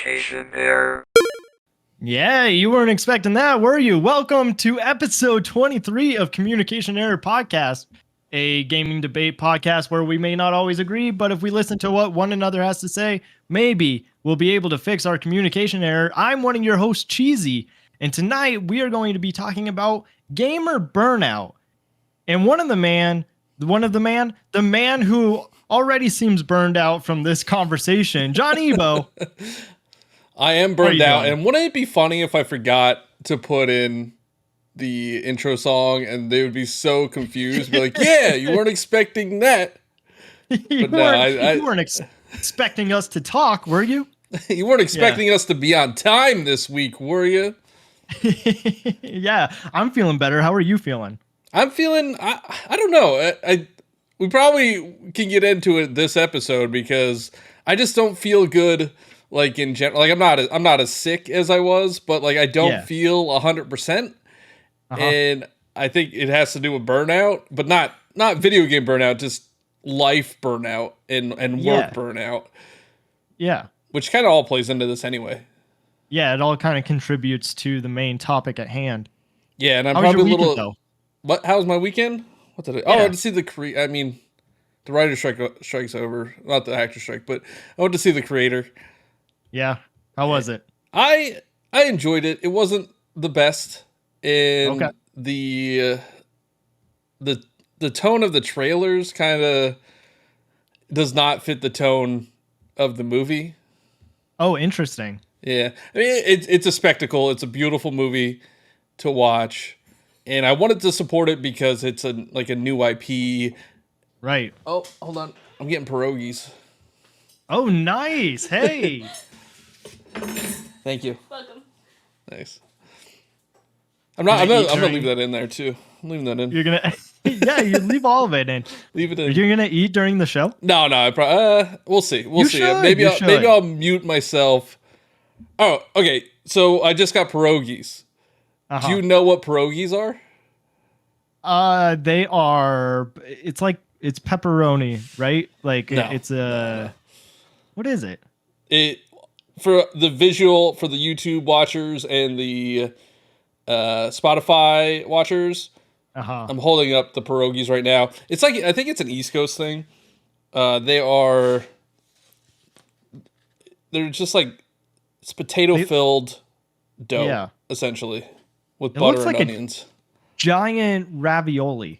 Communication Error. Yeah, you weren't expecting that, were you? Welcome to episode 23 of Communication Error Podcast, a gaming debate podcast where we may not always agree, but if we listen to what one another has to say, maybe we'll be able to fix our communication error. I'm one of your hosts, Cheesy, and tonight we are going to be talking about gamer burnout. And the man who already seems burned out from this conversation, John Ebo. I am burned out, and wouldn't it be funny if I forgot to put in the intro song and they would be so confused, be like, yeah, you weren't expecting that. You weren't expecting us to talk, were you? You weren't expecting us to be on time this week, were you? Yeah, I'm feeling better. How are you feeling? I'm feeling, I don't know. We probably can get into it this episode because I just don't feel good. Like in general, like I'm not as sick as I was, but like I don't feel 100%, and I think it has to do with burnout, but not video game burnout, just life burnout and work burnout. Yeah, which kind of all plays into this anyway. Yeah, it all kind of contributes to the main topic at hand. Yeah, and I'm How probably was your a little. weekend, though? What? How was my weekend? What did I? Oh, I went to see the writer strike's over, not the actor strike, but I went to see The Creator. Yeah. How was it? I enjoyed it. It wasn't the best, and the tone of the trailers kind of does not fit the tone of the movie. Oh, interesting. Yeah, I mean it's a spectacle. It's a beautiful movie to watch, and I wanted to support it because it's a new IP. Right. Oh, hold on, I'm getting pierogies. Oh, nice. Hey. Thank you. Welcome. Nice. I'm gonna leave that in there too. I'm leaving that in. You're gonna, yeah, you leave all of it in. Leave it in. You're gonna eat during the show? No. We'll see. We'll see. Should, maybe I'll mute myself. Oh, okay. So I just got pierogies. Do you know what pierogies are? They are. It's pepperoni, right? Like No. it's a. What is it? For the visual, for the YouTube watchers and the Spotify watchers, I'm holding up the pierogies right now. It's like, I think it's an East Coast thing. They're just like, it's potato-filled dough, essentially, with butter and onions. Giant ravioli.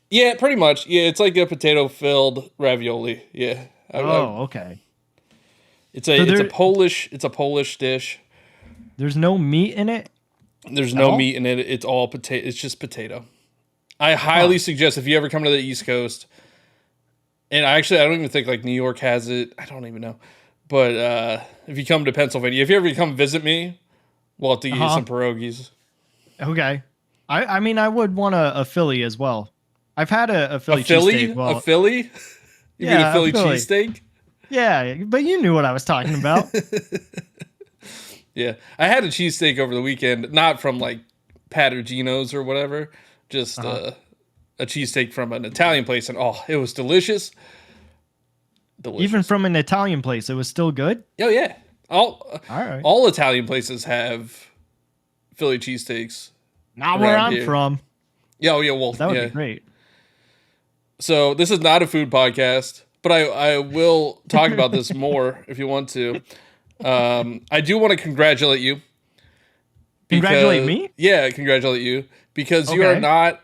Yeah, pretty much. Yeah, it's like a potato-filled ravioli. Yeah. Okay. It's a Polish dish. There's no meat in it? There's no meat in it. It's all potato. It's just potato. I highly suggest if you ever come to the East Coast, and I don't even think like New York has it. I don't even know. But if you come to Pennsylvania, if you ever come visit me, we'll have to get you some pierogies. Okay. I mean, I would want a Philly as well. I've had a Philly cheesesteak. A Philly? You mean a Philly cheesesteak? Yeah, but you knew what I was talking about. Yeah, I had a cheesesteak over the weekend, not from like Patagino's or whatever, just a cheesesteak from an Italian place, and it was delicious. Delicious. Even from an Italian place, it was still good? Oh, yeah. All Italian places have Philly cheesesteaks. Not where I'm from. Yeah, well, that would be great. So this is not a food podcast, but I will talk about this more if you want to. I do want to congratulate you. Congratulate me? Yeah, congratulate you because you are not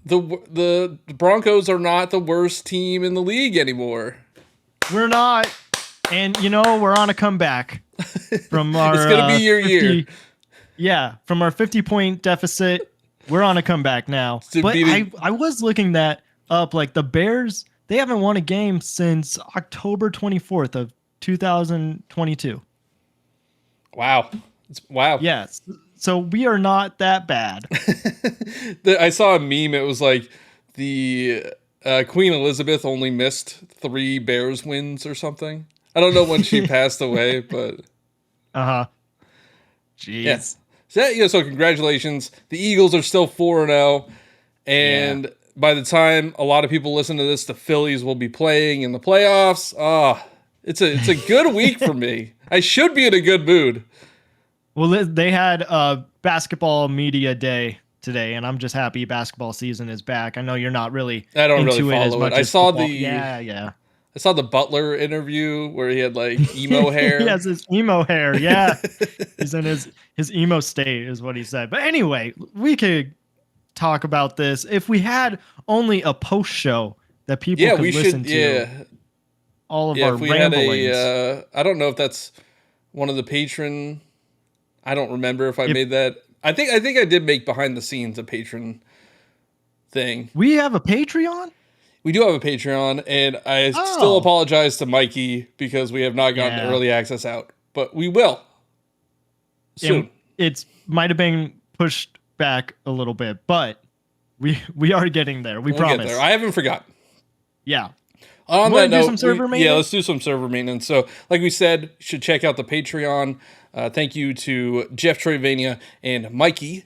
the Broncos are not the worst team in the league anymore. We're not, and we're on a comeback from our. It's gonna be your 50, year. Yeah, from our 50-point deficit, we're on a comeback now. But I was looking that up. Like the Bears, they haven't won a game since October 24th of 2022. Wow. Wow. Yes. So we are not that bad. I saw a meme. It was like the Queen Elizabeth only missed 3 Bears wins or something. I don't know when she passed away, but. Jeez. Yeah. So congratulations. The Eagles are still 4-0. And by the time a lot of people listen to this, the Phillies will be playing in the playoffs. It's a good week for me. I should be in a good mood. Well, they had a basketball media day today, and I'm just happy basketball season is back. I know you're not really I don't really into it as follow it. much as football. Yeah. I saw the Butler interview where he had like emo hair. He has his emo hair. Yeah. He's in his emo state is what he said. But anyway, we could talk about this if we had only a post show that people could listen to. Yeah. All of our if we ramblings. had I don't know if that's one of the patron. I don't remember if I made that. I think I did make behind the scenes a patron thing. We have a Patreon? We do have a Patreon, and I still apologize to Mikey because we have not gotten the early access out, but we will soon. It might have been pushed back a little bit, but we are getting there. We'll promise. Get there. I haven't forgotten. Yeah. On that note, do some server maintenance? Yeah, let's do some server maintenance. So, like we said, you should check out the Patreon. Thank you to Jeff Trevania and Mikey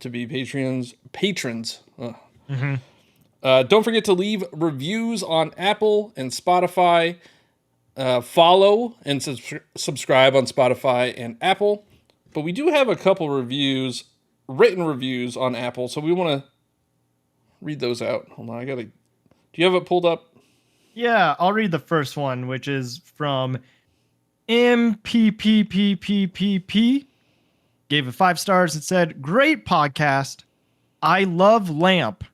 to be patrons. Don't forget to leave reviews on Apple and Spotify. Follow and subscribe on Spotify and Apple. But we do have a couple reviews, written reviews on Apple, so we want to read those out. Hold on, do you have it pulled up? Yeah, I'll read the first one, which is from MPPPPPP. Gave it 5 stars. It said, "Great podcast. I love Lamp."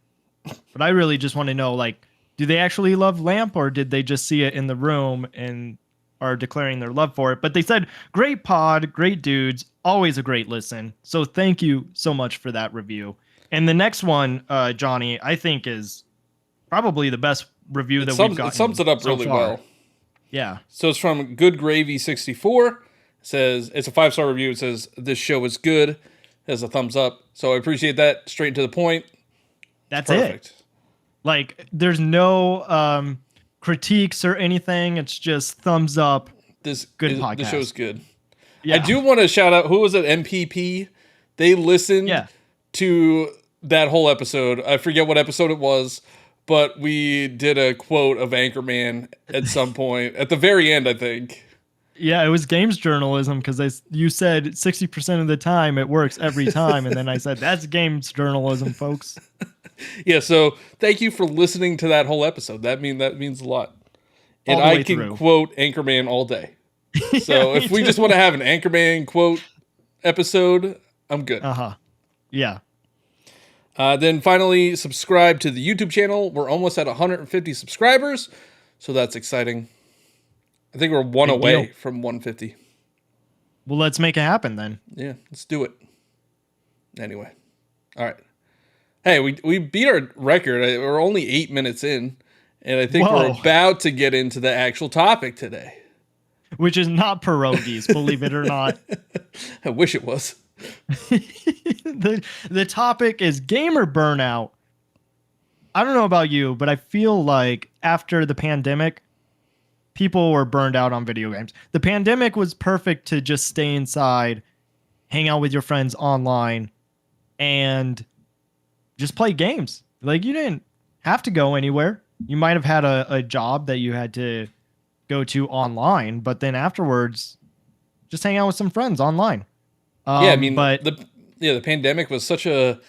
But I really just want to know, like, do they actually love Lamp, or did they just see it in the room and are declaring their love for it? But they said, "Great pod, great dudes, always a great listen." So thank you so much for that review. And the next one, Johnny, I think is probably the best review we've gotten. It sums it up so really far. well. Yeah. So it's from Good Gravy 64. It says it's a 5-star review. It says this show is good. It has a thumbs up. So I appreciate that. Straight to the point. That's perfect. It. Like, there's no critiques or anything. It's just thumbs up. Podcast. This show's good. Yeah. I do want to shout out, who was it? MPP. They listened to that whole episode. I forget what episode it was, but we did a quote of Anchorman at some point. At the very end, I think. Yeah, it was games journalism because you said 60% of the time it works every time. And then I said, that's games journalism, folks. Yeah, so thank you for listening to that whole episode. That means a lot. And I can quote Anchorman all day. So if we just want to have an Anchorman quote episode, I'm good. Yeah. Then finally, subscribe to the YouTube channel. We're almost at 150 subscribers, so that's exciting. I think we're one away from 150. Well, let's make it happen then. Yeah, let's do it. Anyway. All right. Hey, we beat our record. We're only 8 minutes in, and I think we're about to get into the actual topic today. Which is not pierogies, believe it or not. I wish it was. The topic is gamer burnout. I don't know about you, but I feel like after the pandemic, people were burned out on video games. The pandemic was perfect to just stay inside, hang out with your friends online, and just play games. Like, you didn't have to go anywhere. You might have had a job that you had to go to online, but then afterwards, just hang out with some friends online. The pandemic was such a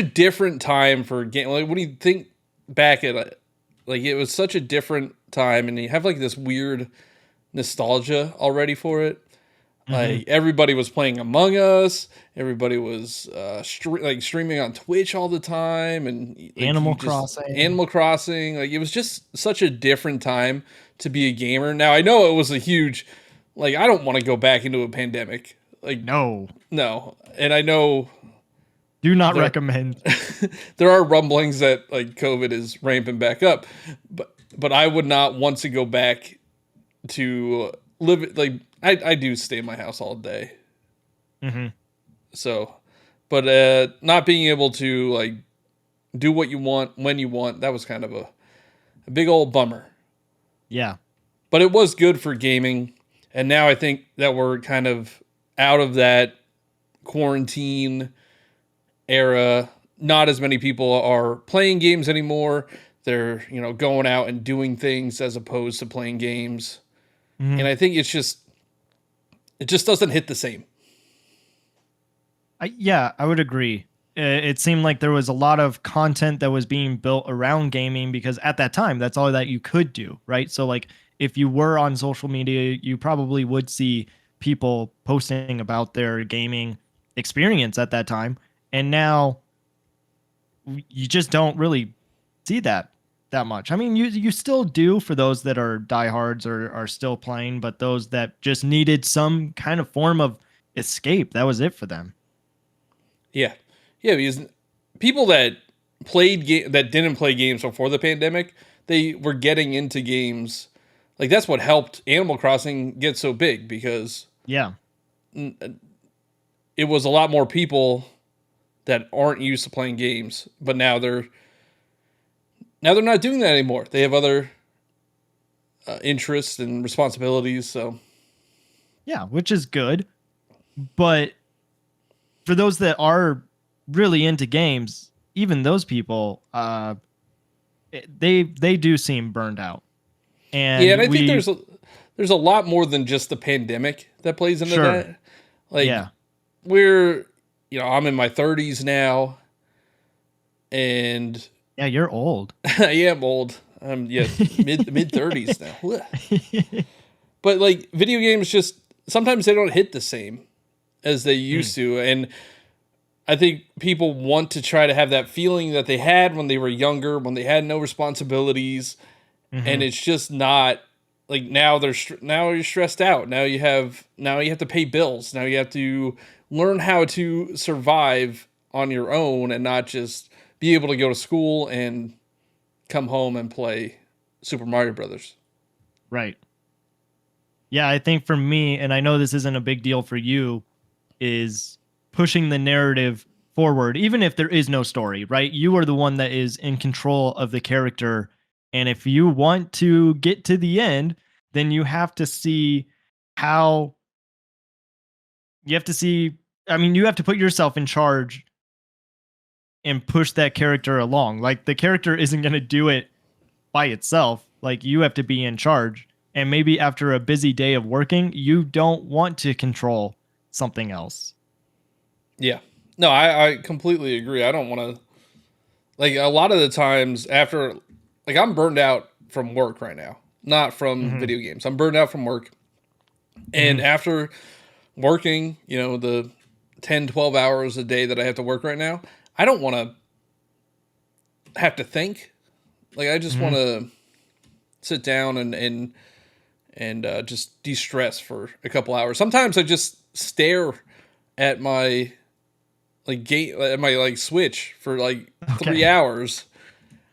different time for game. Like, when you think back at it, like, it was such a different time, and you have like this weird nostalgia already for it. Like, everybody was playing Among Us. Everybody was streaming on Twitch all the time, and like, Animal Crossing. Like, it was just such a different time to be a gamer. Now, I know it was a huge. Like, I don't want to go back into a pandemic. Like, no, and I know. Do not recommend. There are rumblings that like COVID is ramping back up, but I would not want to go back to live like. I do stay in my house all day. So, but not being able to like do what you want when you want, that was kind of a big old bummer. Yeah. But it was good for gaming. And now I think that we're kind of out of that quarantine era. Not as many people are playing games anymore. They're, going out and doing things as opposed to playing games. And I think it's just it just doesn't hit the same. Yeah, I would agree. It seemed like there was a lot of content that was being built around gaming because at that time, that's all that you could do, right? So, like, if you were on social media, you probably would see people posting about their gaming experience at that time. And now you just don't really see that much. I mean, you still do for those that are diehards or are still playing, but those that just needed some kind of form of escape, that was it for them. Yeah, yeah, because people that that didn't play games before the pandemic, they were getting into games. Like that's what helped Animal Crossing get so big because Yeah. it was a lot more people that aren't used to playing games, but now they're not doing that anymore. They have other interests and responsibilities. So Yeah, which is good. But for those that are really into games, even those people, they do seem burned out. yeah, and And I think we there's a lot more than just the pandemic that plays into sure, that. Like yeah, we're, I'm in my 30s now, and yeah, you're old. I am old. I'm mid 30s now. But like video games, just sometimes they don't hit the same as they used to, and I think people want to try to have that feeling that they had when they were younger, when they had no responsibilities, and it's just not like now. Now you're stressed out. Now you have to pay bills. Now you have to learn how to survive on your own and not just be able to go to school and come home and play Super Mario Brothers. Right. Yeah, I think for me, and I know this isn't a big deal for you, is pushing the narrative forward, even if there is no story, right? You are the one that is in control of the character. And if you want to get to the end, then you have to see how you have to see. I mean, you have to put yourself in charge and push that character along. Like the character isn't going to do it by itself. Like you have to be in charge. And maybe after a busy day of working, you don't want to control something else. Yeah. No, I completely agree. I don't want to, like, a lot of the times after, like, I'm burned out from work right now, not from video games. I'm burned out from work. And after working, the 10, 12 hours a day that I have to work right now, I don't want to have to think. Like, I just want to sit down and just de-stress for a couple hours. Sometimes I just stare at my Switch for like 3 hours.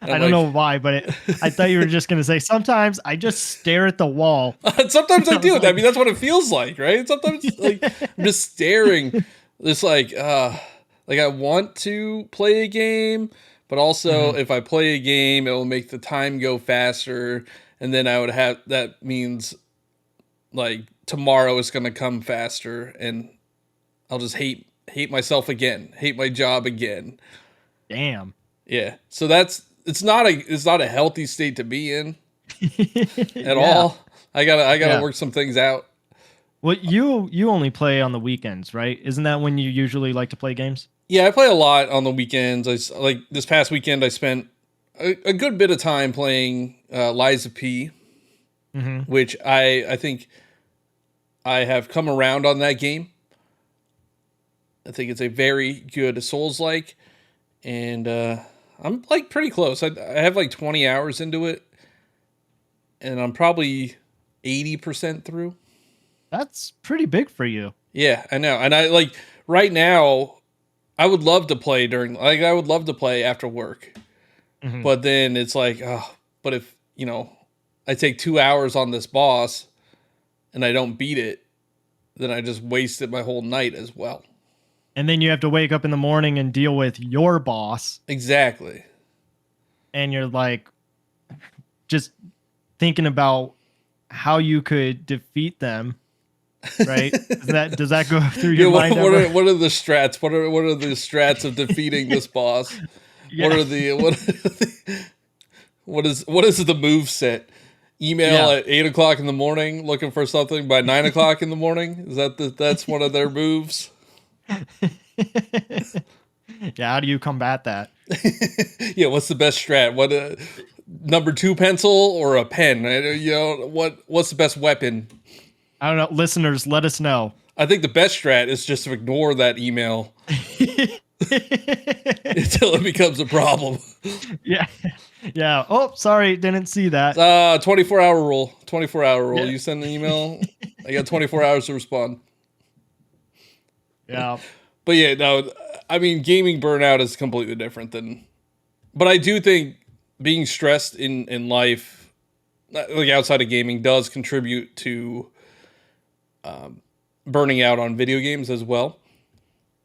I don't know why, but I thought you were just going to say, sometimes I just stare at the wall. Sometimes I do. I mean, that's what it feels like, right? Sometimes like I'm just staring. It's like I want to play a game, but also if I play a game, it will make the time go faster. And then that means like tomorrow is going to come faster and I'll just hate myself again, hate my job again. Damn. Yeah. So it's not a healthy state to be in at all. I gotta work some things out. Well, you only play on the weekends, right? Isn't that when you usually like to play games? Yeah, I play a lot on the weekends. Like this past weekend, I spent a good bit of time playing Lies of P, which I think I have come around on that game. I think it's a very good Souls-like, and I'm like pretty close. I have like 20 hours into it, and I'm probably 80% through. That's pretty big for you. Yeah, I know. And I like right now, I would love to play I would love to play after work. But then it's like, but if, I take 2 hours on this boss and I don't beat it, then I just wasted my whole night as well. And then you have to wake up in the morning and deal with your boss. Exactly. And you're like just thinking about how you could defeat them. Right? Does that go through your mind? What are the strats? What are the strats of defeating this boss? Yeah. What is the move set? email at 8 o'clock in the morning looking for something by 9 o'clock in the morning? Is that's one of their moves? Yeah, how do you combat that? Yeah, what's the best strat? What number 2 pencil or a pen? What's the best weapon? I don't know. Listeners, let us know. I think the best strat is just to ignore that email until it becomes a problem. Yeah. Yeah. Oh, sorry. Didn't see that. 24-hour rule. 24-hour rule. Yeah. You send an email, I got 24 hours to respond. Yeah. But yeah, no, I mean, gaming burnout is completely different but I do think being stressed in life, like outside of gaming, does contribute to burning out on video games as well.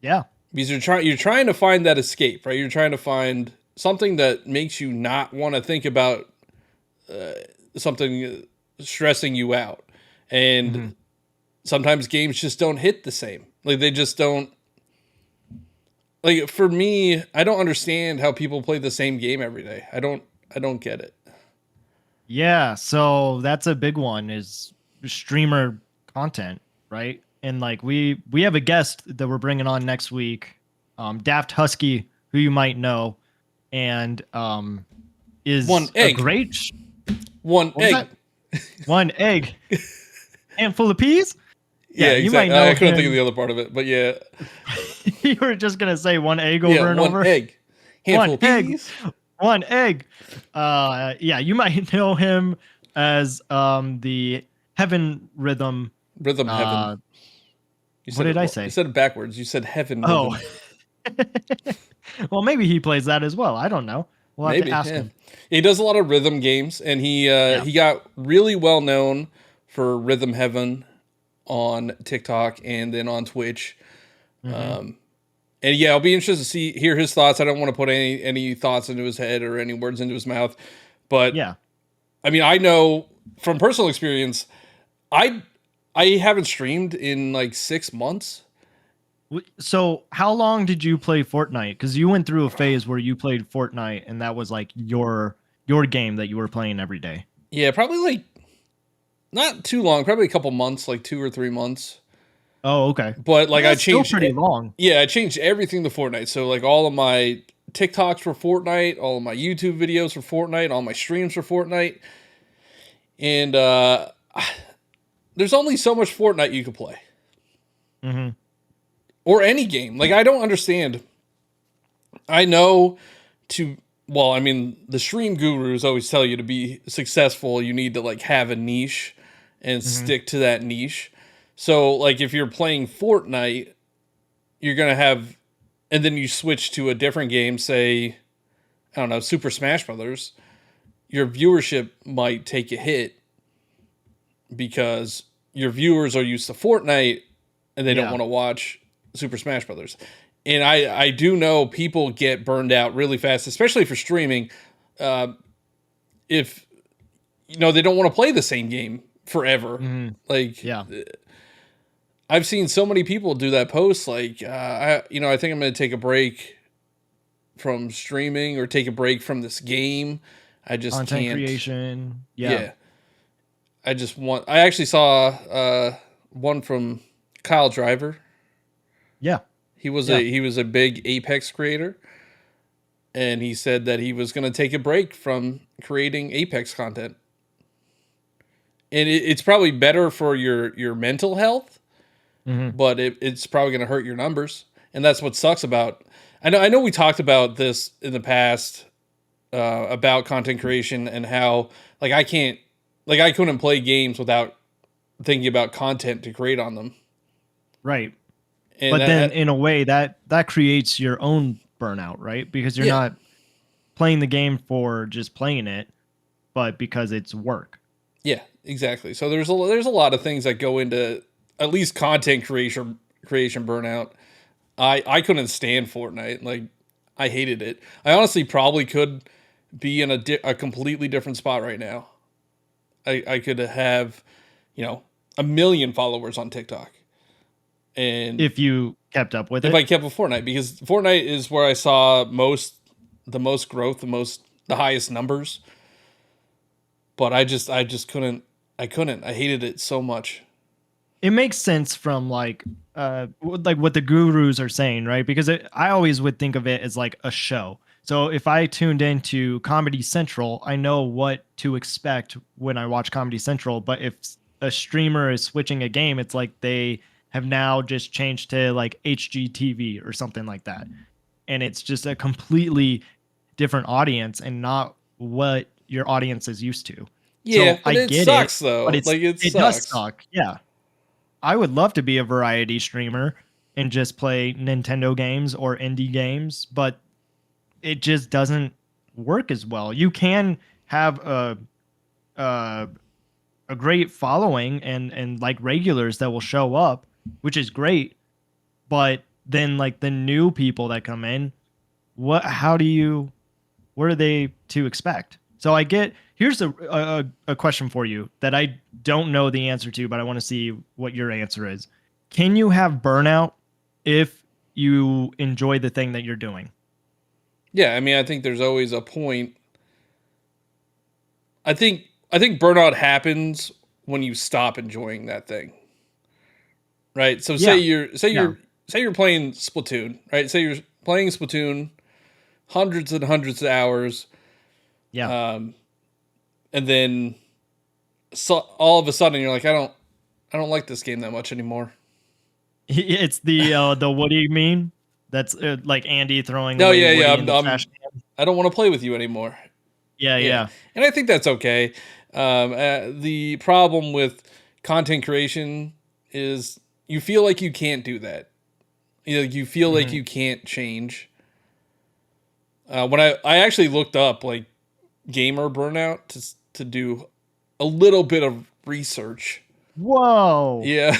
Yeah. Because you're trying to find that escape, right? You're trying to find something that makes you not want to think about something stressing you out. And sometimes games just don't hit the same. Like they just don't. Like for me, I don't understand how people play the same game every day. I don't get it. Yeah, so that's a big one is streamer content, right? And like we have a guest that we're bringing on next week, Daft Husky, who you might know, and is One a egg. great One egg. One egg. Handful of peas? Yeah, you exactly. might know I couldn't think him. of the other part of it, but yeah. You were just gonna say one egg over and one over. Egg. Handful of Egg. peas. One egg. Yeah, you might know him as the Heaven Rhythm. Rhythm Heaven. What did I say? You said it backwards. You said Heaven Oh. Rhythm. Well, maybe he plays that as well. I don't know. We'll have to ask him. He does a lot of rhythm games, and he got really well known for Rhythm Heaven on TikTok and then on Twitch. And yeah, I'll be interested to hear his thoughts. I don't want to put any thoughts into his head or any words into his mouth, but yeah, I mean, I know from personal experience, I haven't streamed in like 6 months. So how long did you play Fortnite? Because you went through a phase where you played Fortnite, and that was like your game that you were playing every day. Yeah, probably like not too long, probably a couple months, like 2 or 3 months. Oh, okay. But like That's I changed still pretty long. Yeah, I changed everything to Fortnite. So like all of my TikToks for Fortnite, all of my YouTube videos for Fortnite, all my streams for Fortnite. And there's only so much Fortnite you can play. Or any game. Like I don't understand. I know the stream gurus always tell you to be successful, you need to like have a niche and stick to that niche. So, like, if you're playing Fortnite, you're going to have, and then you switch to a different game, say, I don't know, Super Smash Brothers, your viewership might take a hit because your viewers are used to Fortnite and they don't want to watch Super Smash Brothers. And I do know people get burned out really fast, especially for streaming, if, they don't want to play the same game forever. Like, I've seen so many people do that post. Like, I think I'm going to take a break from streaming or take a break from this game. I just Content can't. creation. Yeah. I actually saw one from Kyle Driver. Yeah. He was a big Apex creator. And he said that he was going to take a break from creating Apex content. And it's probably better for your mental health. But it's probably going to hurt your numbers, and that's what sucks about. I know we talked about this in the past about content creation and how like I couldn't play games without thinking about content to create on them. Right, and but then in a way that creates your own burnout, right? Because you're not playing the game for just playing it, but because it's work. Yeah, exactly. So there's a lot of things that go into at least content creation burnout. I couldn't stand Fortnite. Like, I hated it. I honestly probably could be in a completely different spot right now. I could have, 1 million followers on TikTok. And if you kept up with it. If I kept with Fortnite, because Fortnite is where I saw the most growth, the highest numbers. but I just couldn't. I couldn't. I hated it so much. It makes sense from like what the gurus are saying, right? Because I always would think of it as like a show. So if I tuned into Comedy Central, I know what to expect when I watch Comedy Central. But if a streamer is switching a game, it's like they have now just changed to like HGTV or something like that. And it's just a completely different audience and not what your audience is used to. Yeah, So I and it get it, sucks though. but Like it it does sucks. suck. Yeah. I would love to be a variety streamer and just play Nintendo games or indie games, but it just doesn't work as well. You can have a, a great following and like regulars that will show up, which is great, but then like the new people that come in, what are they to expect? So I get here's a question for you that I don't know the answer to, but I want to see what your answer is. Can you have burnout if you enjoy the thing that you're doing? Yeah, I mean, I think there's always a point. I think burnout happens when you stop enjoying that thing. Right? So Yeah. Yeah. say you're playing Splatoon, right? Say you're playing Splatoon hundreds and hundreds of hours, Yeah. um, and then all of a sudden you're like, I don't like this game that much anymore. It's the Woody meme. That's like Andy throwing No, away yeah, yeah, Woody in the trash can. I don't want to play with you anymore. Yeah, Yeah, yeah. and I think that's okay. The problem with content creation is you feel like you can't do that. You feel like Mhm. you can't change. When I actually looked up like gamer burnout to do a little bit of research. Whoa. Yeah,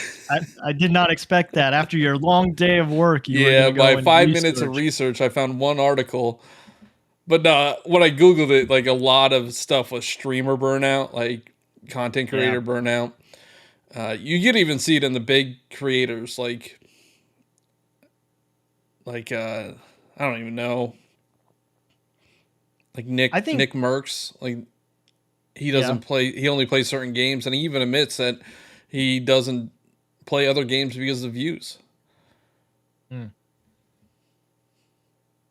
I did not expect that. After your long day of work, you were yeah. gonna By go and 5 minutes of research. research, I found one article. But when I googled it, like a lot of stuff was streamer burnout, like content Yeah. creator burnout. You could even see it in the big creators, like I don't even know, like I think Nick Merckx. Like he yeah. doesn't play. He only plays certain games, and he even admits that he doesn't play other games because of views. Mm.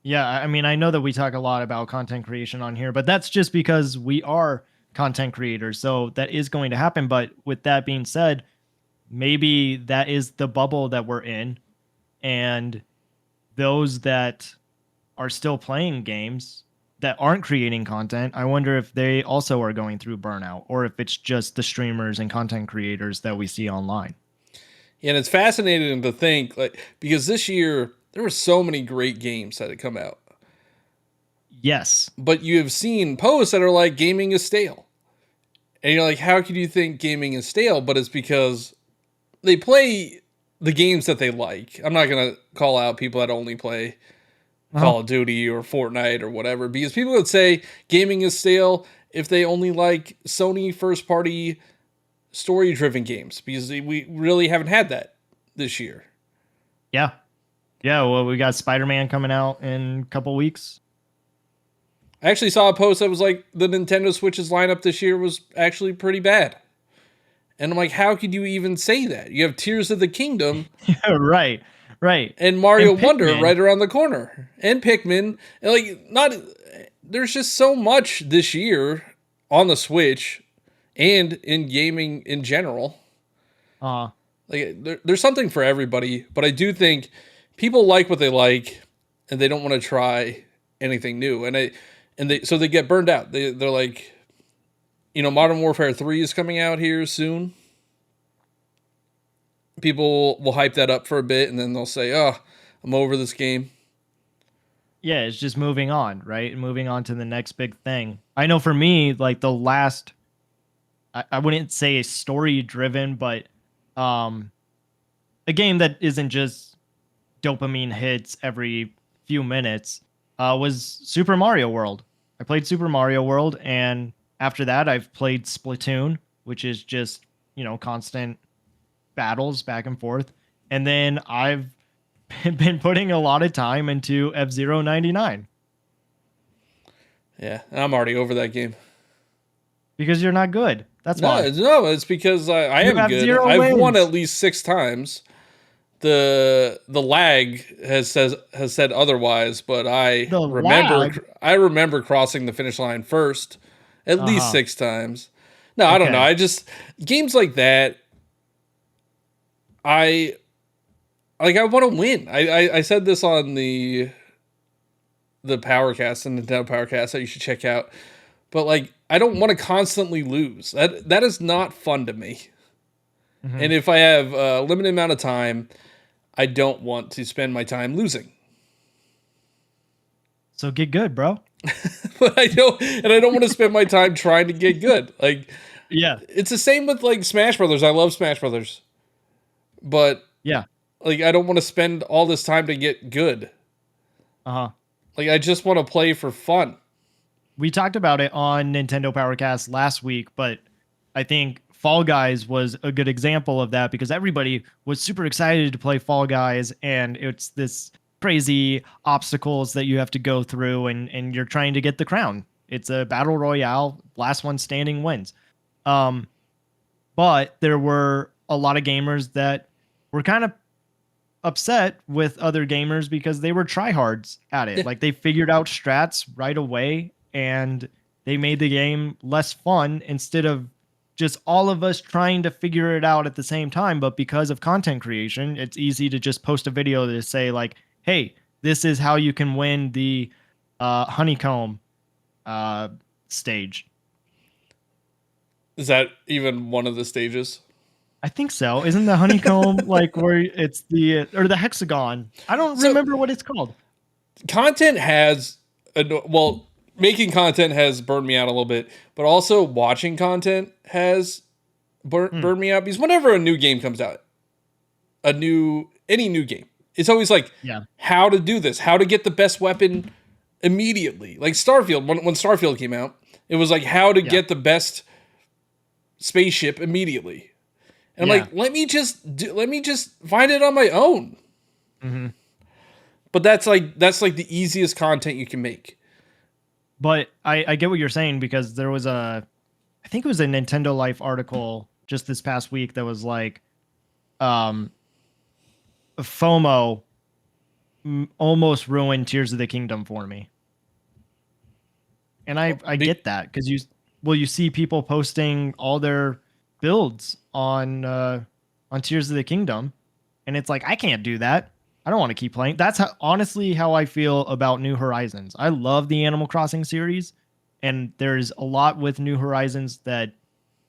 Yeah, I mean, I know that we talk a lot about content creation on here, but that's just because we are content creators. So that is going to happen. But with that being said, maybe that is the bubble that we're in. And those that are still playing games that aren't creating content, I wonder if they also are going through burnout or if it's just the streamers and content creators that we see online. And it's fascinating to think, like, because this year there were so many great games that had come out, Yes. but you have seen posts that are like gaming is stale, and you're like, how could you think gaming is stale? But it's because they play the games that they like. I'm not gonna call out people that only play Uh-huh. Call of Duty or Fortnite or whatever, because people would say gaming is stale if they only like Sony first party story driven games, because we really haven't had that this year. Yeah. Yeah. Well, we got Spider-Man coming out in a couple weeks. I actually saw a post that was like the Nintendo Switch's lineup this year was actually pretty bad. And I'm like, how could you even say that? You have Tears of the Kingdom Right. Right. and Mario And Wonder Pikmin. right around the corner. And Pikmin. And like not there's just so much this year on the Switch and in gaming in general. Uh, Like there's something for everybody, but I do think people like what they like and they don't want to try anything new. And they get burned out. They're like, Modern Warfare 3 is coming out here soon. People will hype that up for a bit and then they'll say, "Oh, I'm over this game." yeah, it's just moving on, right? Moving on to the next big thing. I know for me, like the last, I wouldn't say story driven, but um, a game that isn't just dopamine hits every few minutes was Super Mario World. I played Super Mario World, and after that, I've played Splatoon, which is just, constant battles back and forth. And then I've been putting a lot of time into F-Zero 99. Yeah, I'm already over that game. Because you're not good. That's why. No, it's because I You am have good. 0 I've won wins. at least 6 times. The lag has said otherwise, but The lag. I remember crossing the finish line first at least Uh-huh. 6 times. No, I don't know. Okay. I just games like that. I I want to win. I said this on the Powercast and Nintendo Powercast that you should check out. But like, I don't want to constantly lose. That is not fun to me. Mhm. And if I have a limited amount of time, I don't want to spend my time losing. So get good, bro. But I don't want to spend my time trying to get good. Like, Yeah. it's the same with like Smash Brothers. I love Smash Brothers, but Yeah. like, I don't want to spend all this time to get good. Uh-huh. Like, I just want to play for fun. We talked about it on Nintendo Powercast last week, but I think Fall Guys was a good example of that because everybody was super excited to play Fall Guys, and it's this crazy obstacles that you have to go through, and you're trying to get the crown. It's a battle royale, last one standing wins. Um, but there were a lot of gamers that were kind of upset with other gamers because they were tryhards at it. Yeah. Like they figured out strats right away and they made the game less fun instead of just all of us trying to figure it out at the same time. But because of content creation, it's easy to just post a video to say like, "Hey, this is how you can win the honeycomb uh, stage." Is that even one of the stages? I think so. Isn't the honeycomb like where it's the or the hexagon? I don't So remember what it's called. content has well, making content has burned me out a little bit, but also watching content has Hmm. burned me out because whenever a new game comes out, any new game, it's always like Yeah. how to do this, how to get the best weapon immediately. Like Starfield, when Starfield came out, it was like how to Yeah. get the best spaceship immediately. And I'm Yeah. like, let me just find it on my own. Hmm. But that's like the easiest content you can make. But I get what you're saying because there was I think it was a Nintendo Life article just this past week that was like, um, FOMO almost ruined Tears of the Kingdom for me, and I Be- get that because you see people posting all their builds on Tears of the Kingdom, and it's like I can't do that. I don't want to keep playing. That's honestly how I feel about New Horizons. I love the Animal Crossing series, and there's a lot with New Horizons that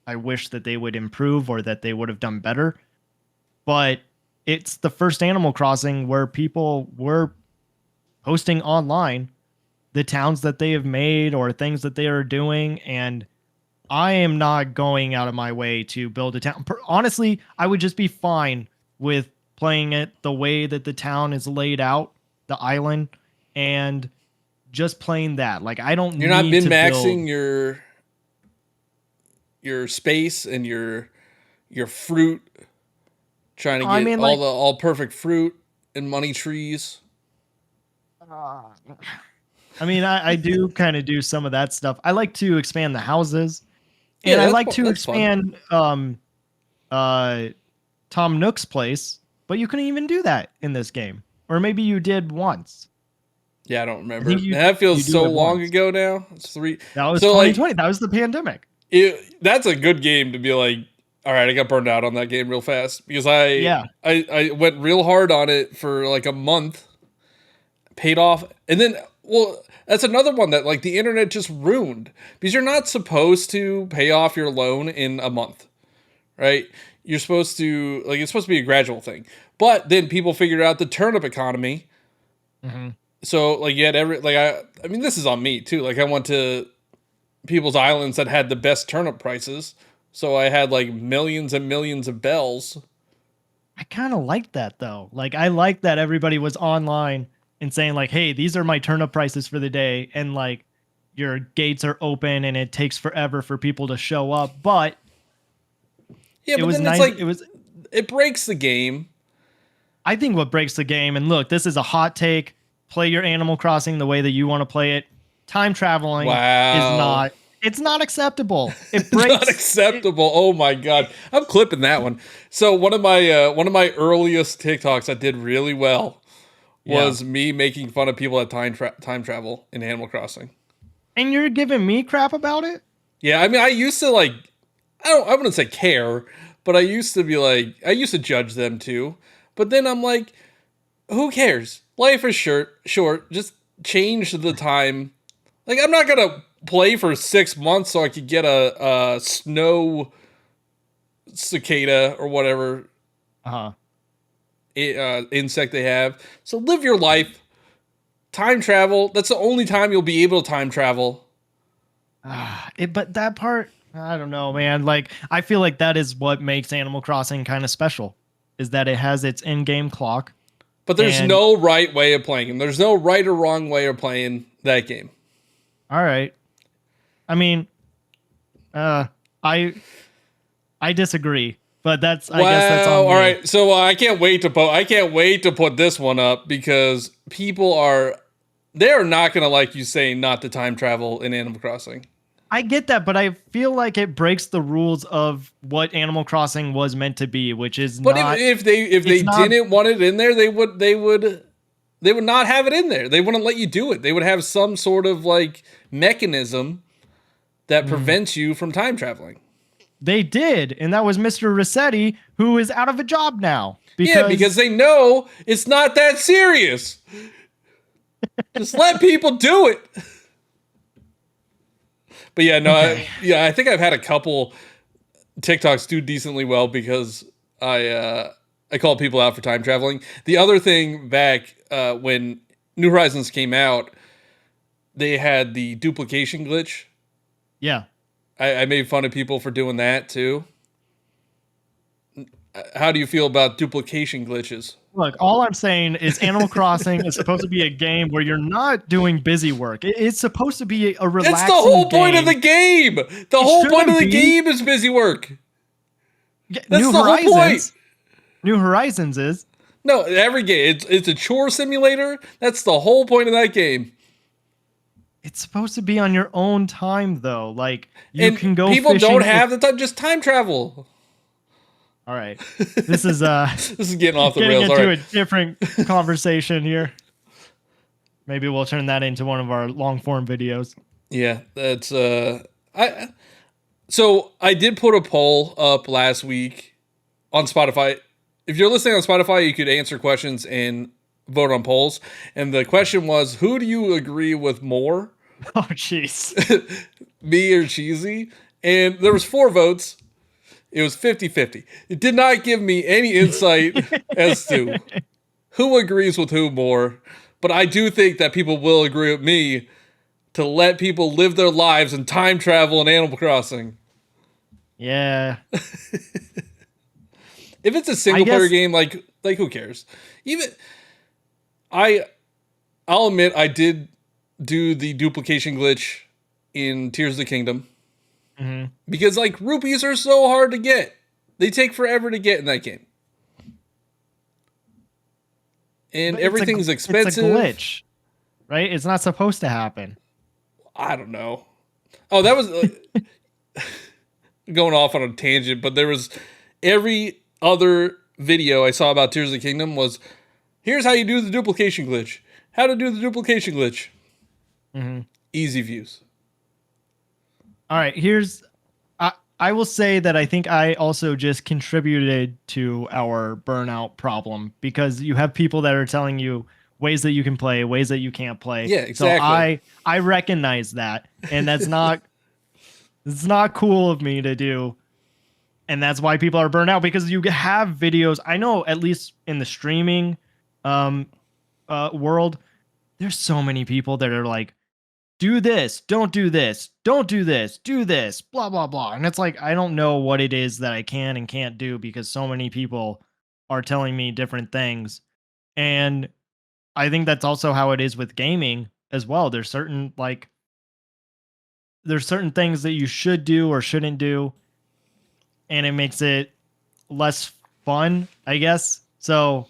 I wish that they would improve or that they would have done better. But it's the first Animal Crossing where people were posting online the towns that they have made or things that they are doing, and I am not going out of my way to build a town. Honestly, I would just be fine with playing it the way that the town is laid out, the island, and just playing that. Like I don't you're not need min to build. maxing your space and your fruit, trying to I get mean, like, all perfect fruit and money trees. I do kind of do some of that stuff. I like to expand the houses, Yeah, and I like to that's fun. expand uh Tom Nook's place, but you couldn't even do that in this game. Or maybe you did once. Yeah, I don't I think remember. That feels you do so it long once. ago now. It's three. That was So like, 2020. That was the pandemic. that's a good game to be like. All right, I got burned out on that game real fast because Yeah. I went real hard on it for like a month, paid off, and then well, that's another one that like the internet just ruined because you're not supposed to pay off your loan in a month, right? You're supposed to like it's supposed to be a gradual thing, but then people figured out the turnip economy. Hmm. So like you had every like I mean this is on me too. Like I went to people's islands that had the best turnip prices, so I had like millions and millions of bells. I kind of like that though. Like I like that everybody was online and saying like, "Hey, these are my turnip prices for the day," and like your gates are open and it takes forever for people to show up. But Yeah, it but was then it's nice. like it breaks the game. I think what breaks the game, and look, this is a hot take. Play your Animal Crossing the way that you want to play it. Time traveling is Wow. not. It's not acceptable. It breaks. Not acceptable. Oh my god, I'm clipping that one. So one of my earliest TikToks that did really well was me making fun of people that time travel in Animal Crossing. And you're giving me crap about it? Yeah, I mean, I used to like, I wouldn't say care, but I used to be like, I used to judge them too. But then I'm like, who cares? Life is short. Just change the time. Like, I'm not gonna play for 6 months so I could get a snow cicada or whatever insect they have. So live your life. Time travel. That's the only time you'll be able to time travel. But that part, I don't know, man. Like, I feel like that is what makes Animal Crossing kind of special, is that it has its in-game clock. But there's no right way of playing them. There's no right or wrong way of playing that game. All right. I mean, I disagree, but I guess that's on me. All right. So I can't wait to put this one up because they're not going to like you saying not to time travel in Animal Crossing. I get that, but I feel like it breaks the rules of what Animal Crossing was meant to be, which is but if they didn't want it in there, they would not have it in there. They wouldn't let you do it. They would have some sort of like mechanism that prevents you from time traveling. They did, and that was Mr. Rossetti, who is out of a job now. Because they know it's not that serious. Just let people do it. But yeah, no, okay. I think I've had a couple TikToks do decently well because I called people out for time traveling. The other thing back when New Horizons came out, they had the duplication glitch. Yeah. I made fun of people for doing that too. How do you feel about duplication glitches? Look, all I'm saying is Animal Crossing is supposed to be a game where you're not doing busy work. It's supposed to be a relaxing game. That's the whole point of the game. The whole point of the game is busy work. That's the whole point. New Horizons is. No, every game. It's a chore simulator. That's the whole point of that game. It's supposed to be on your own time, though. Like, you can go people fishing. Don't have the time. Just time travel. All right. This is this is getting off the rails. Getting into a different conversation here. Maybe we'll turn that into one of our long form videos. Yeah, that's So I did put a poll up last week on Spotify. If you're listening on Spotify, you could answer questions and vote on polls. And the question was, who do you agree with more? Oh, jeez. Me or Cheesy? And there was 4 votes. It was 50-50. It did not give me any insight as to who agrees with who more. But I do think that people will agree with me to let people live their lives and time travel in Animal Crossing. Yeah. If it's a single player game, like who cares? Even I'll admit I did do the duplication glitch in Tears of the Kingdom. Mm-hmm. Because like rupees are so hard to get. They take forever to get in that game. And everything's expensive. It's a glitch, right? It's not supposed to happen. I don't know. Oh, that was going off on a tangent, but there was every other video I saw about Tears of the Kingdom was, here's how you do the duplication glitch. How to do the duplication glitch. Mm-hmm. Easy views. All right, I will say that I think I also just contributed to our burnout problem because you have people that are telling you ways that you can play, ways that you can't play. Yeah, exactly. So I recognize that, and that's not it's not cool of me to do. And that's why people are burnt out, because you have videos. I know, at least in the streaming world, there's so many people that are like, do this, don't do this, don't do this, do this, blah, blah, blah. And it's like, I don't know what it is that I can and can't do because so many people are telling me different things. And I think that's also how it is with gaming as well. There's certain things that you should do or shouldn't do, and it makes it less fun, I guess. So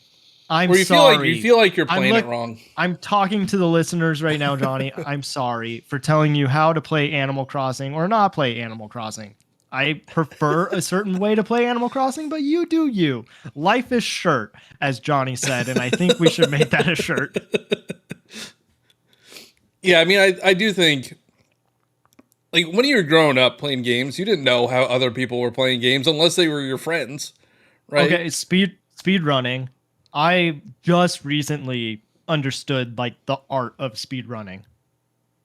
I'm Where you sorry. feel like you're playing it wrong. I'm talking to the listeners right now, Johnny. I'm sorry for telling you how to play Animal Crossing or not play Animal Crossing. I prefer a certain way to play Animal Crossing, but you do you. Life is short, as Johnny said, and I think we should make that a shirt. Yeah, I mean, I do think, like, when you were growing up playing games, you didn't know how other people were playing games unless they were your friends, right? Okay, speed running. I just recently understood like the art of speed running.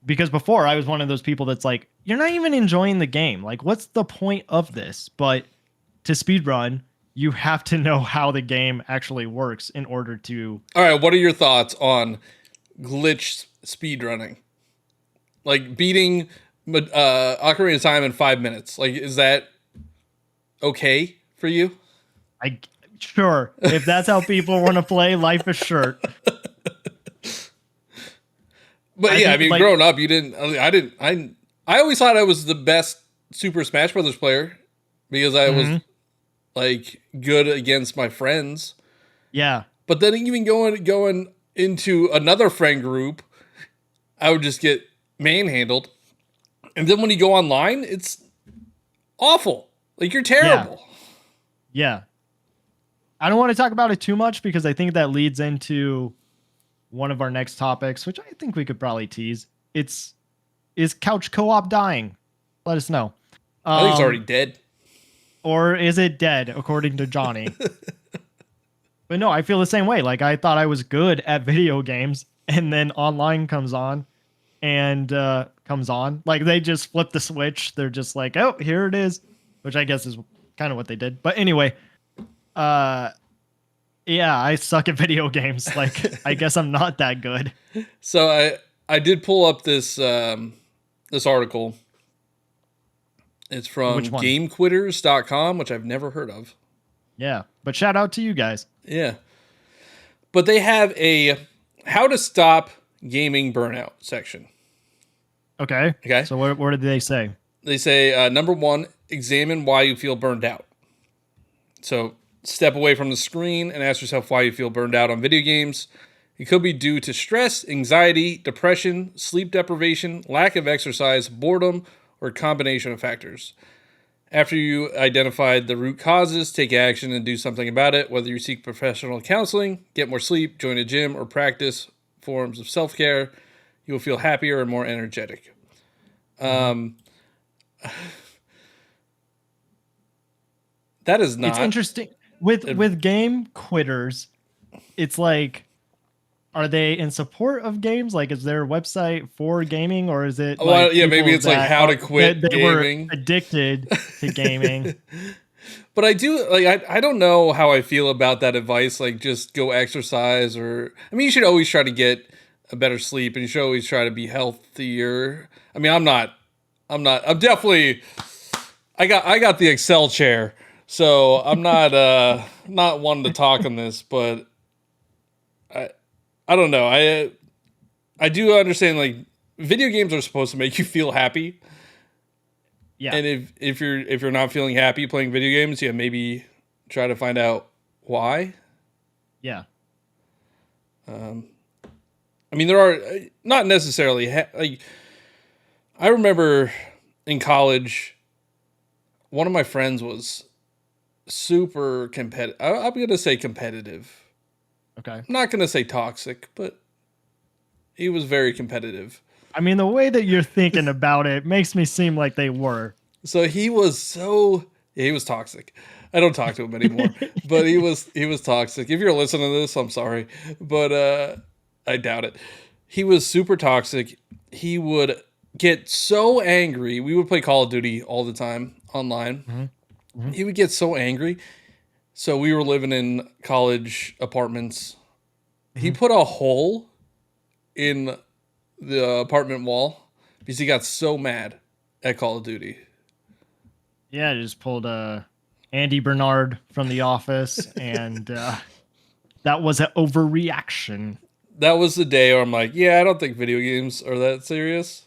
Because before I was one of those people that's like, you're not even enjoying the game. Like, what's the point of this? But to speed run, you have to know how the game actually works in order to. All right, what are your thoughts on glitch speedrunning? Like beating Ocarina of Time in 5 minutes. Like, is that okay for you? Sure, if that's how people want to play, life is short. But yeah, I mean, like, growing up, you didn't. I always thought I was the best Super Smash Brothers player because I was like good against my friends. Yeah. But then even going into another friend group, I would just get manhandled. And then when you go online, it's awful. Like, you're terrible. Yeah. I don't want to talk about it too much because I think that leads into one of our next topics, which I think we could probably tease. Is couch co-op dying? Let us know. I think it's already dead. Or is it dead, according to Johnny? But no, I feel the same way. Like, I thought I was good at video games, and then online comes on. Like, they just flip the switch. They're just like, oh, here it is. Which I guess is kind of what they did. But anyway, yeah, I suck at video games. Like, I guess I'm not that good. So I did pull up this this article. It's from GameQuitters.com, which I've never heard of. Yeah, but shout out to you guys. Yeah. But they have a how to stop gaming burnout section. Okay. So what did they say? They say, number one, examine why you feel burned out. So step away from the screen and ask yourself why you feel burned out on video games. It could be due to stress, anxiety, depression, sleep deprivation, lack of exercise, boredom, or a combination of factors. After you identified the root causes, take action and do something about it, whether you seek professional counseling, get more sleep, join a gym, or practice forms of self-care. You will feel happier and more energetic. That is not... It's interesting. With game quitters, it's like, are they in support of games? Like, is there a website for gaming, or is it like maybe it's like how to quit gaming. Were addicted to gaming. But I do, like, I don't know how I feel about that advice. Like, just go exercise, or, I mean, you should always try to get a better sleep, and you should always try to be healthier. I mean, I'm definitely, I got the Excel chair, so I'm not one to talk on this, but I don't know. I do understand, like, video games are supposed to make you feel happy. Yeah. And if you're not feeling happy playing video games, yeah, maybe try to find out why. Yeah. I mean, there are not necessarily like, I remember in college, one of my friends was super competitive. I'm going to say competitive. Okay. I'm not going to say toxic, but he was very competitive. I mean, the way that you're thinking about it makes me seem like they were. So he was he was toxic. I don't talk to him anymore, but he was toxic. If you're listening to this, I'm sorry, but I doubt it. He was super toxic. He would get so angry. We would play Call of Duty all the time online. Mm-hmm. Mm-hmm. He would get so angry. So we were living in college apartments. Mm-hmm. He put a hole in the apartment wall because he got so mad at Call of Duty. Yeah, just pulled Andy Bernard from The Office, and that was an overreaction. That was the day where I'm like, yeah, I don't think video games are that serious.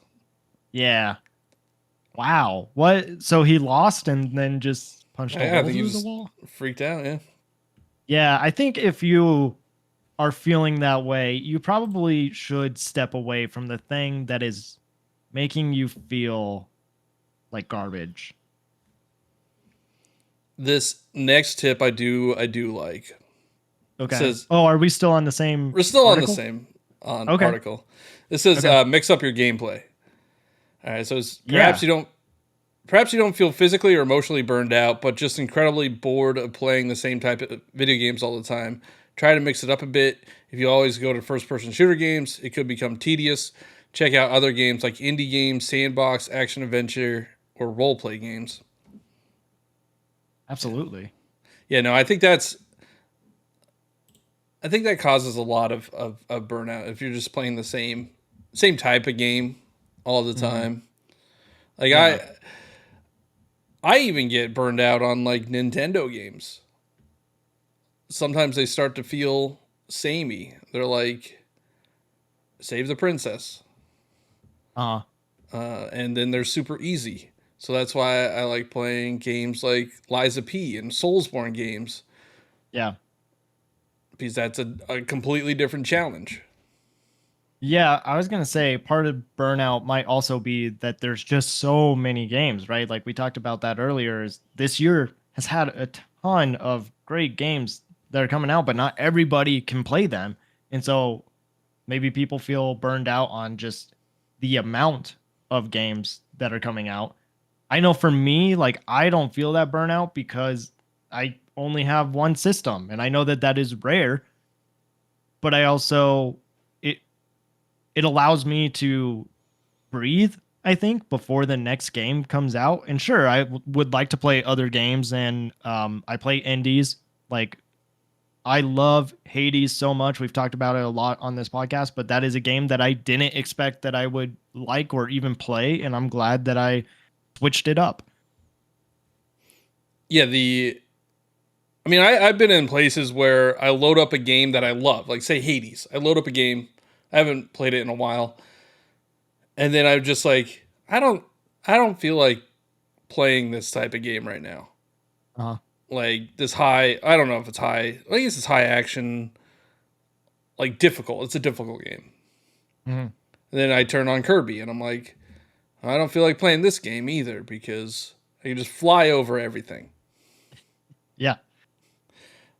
Yeah. Wow. What? So he lost and then just punched a hole through the wall? Freaked out, yeah. Yeah, I think if you are feeling that way, you probably should step away from the thing that is making you feel like garbage. This next tip I do like. It Okay. says Oh, are we still on the same we're still on the article? same on Okay. article. This says Okay. mix up your gameplay. All right, so it's, Yeah. perhaps you don't feel physically or emotionally burned out, but just incredibly bored of playing the same type of video games all the time. Try to mix it up a bit. If you always go to first person shooter games, it could become tedious. Check out other games like indie games, sandbox, action adventure, or role play games. Absolutely. Yeah, no, I think that causes a lot of burnout if you're just playing the same type of game all the Hmm. time. Like Yeah. I even get burned out on like Nintendo games. Sometimes they start to feel samey. They're like save the princess, Uh, and then they're super easy. So that's why I like playing games like Liza P and Soulsborne games yeah. because that's a completely different challenge. Yeah, I was gonna say part of burnout might also be that there's just so many games, right? Like we talked about that earlier. Is this year has had a ton of great games that are coming out, but not everybody can play them, and so maybe people feel burned out on just the amount of games that are coming out. I know for me, like I don't feel that burnout because I only have one system, and I know that that is rare, but I also it it allows me to breathe, I think, before the next game comes out. And sure, would like to play other games, and I play indies. Like I love Hades so much. We've talked about it a lot on this podcast, but that is a game that I didn't expect that I would like or even play, and I'm glad that I switched it up. Yeah, I've been in places where I load up a game that I love, like say Hades. I load up a game, I haven't played it in a while, and then I'm just like, I don't feel like playing this type of game right now. Uh, Like this high, I don't know if it's high. I guess it's high action, like difficult. It's a difficult game. mhm. And then I turn on Kirby, and I'm like, I don't feel like playing this game either because I can just fly over everything. Yeah.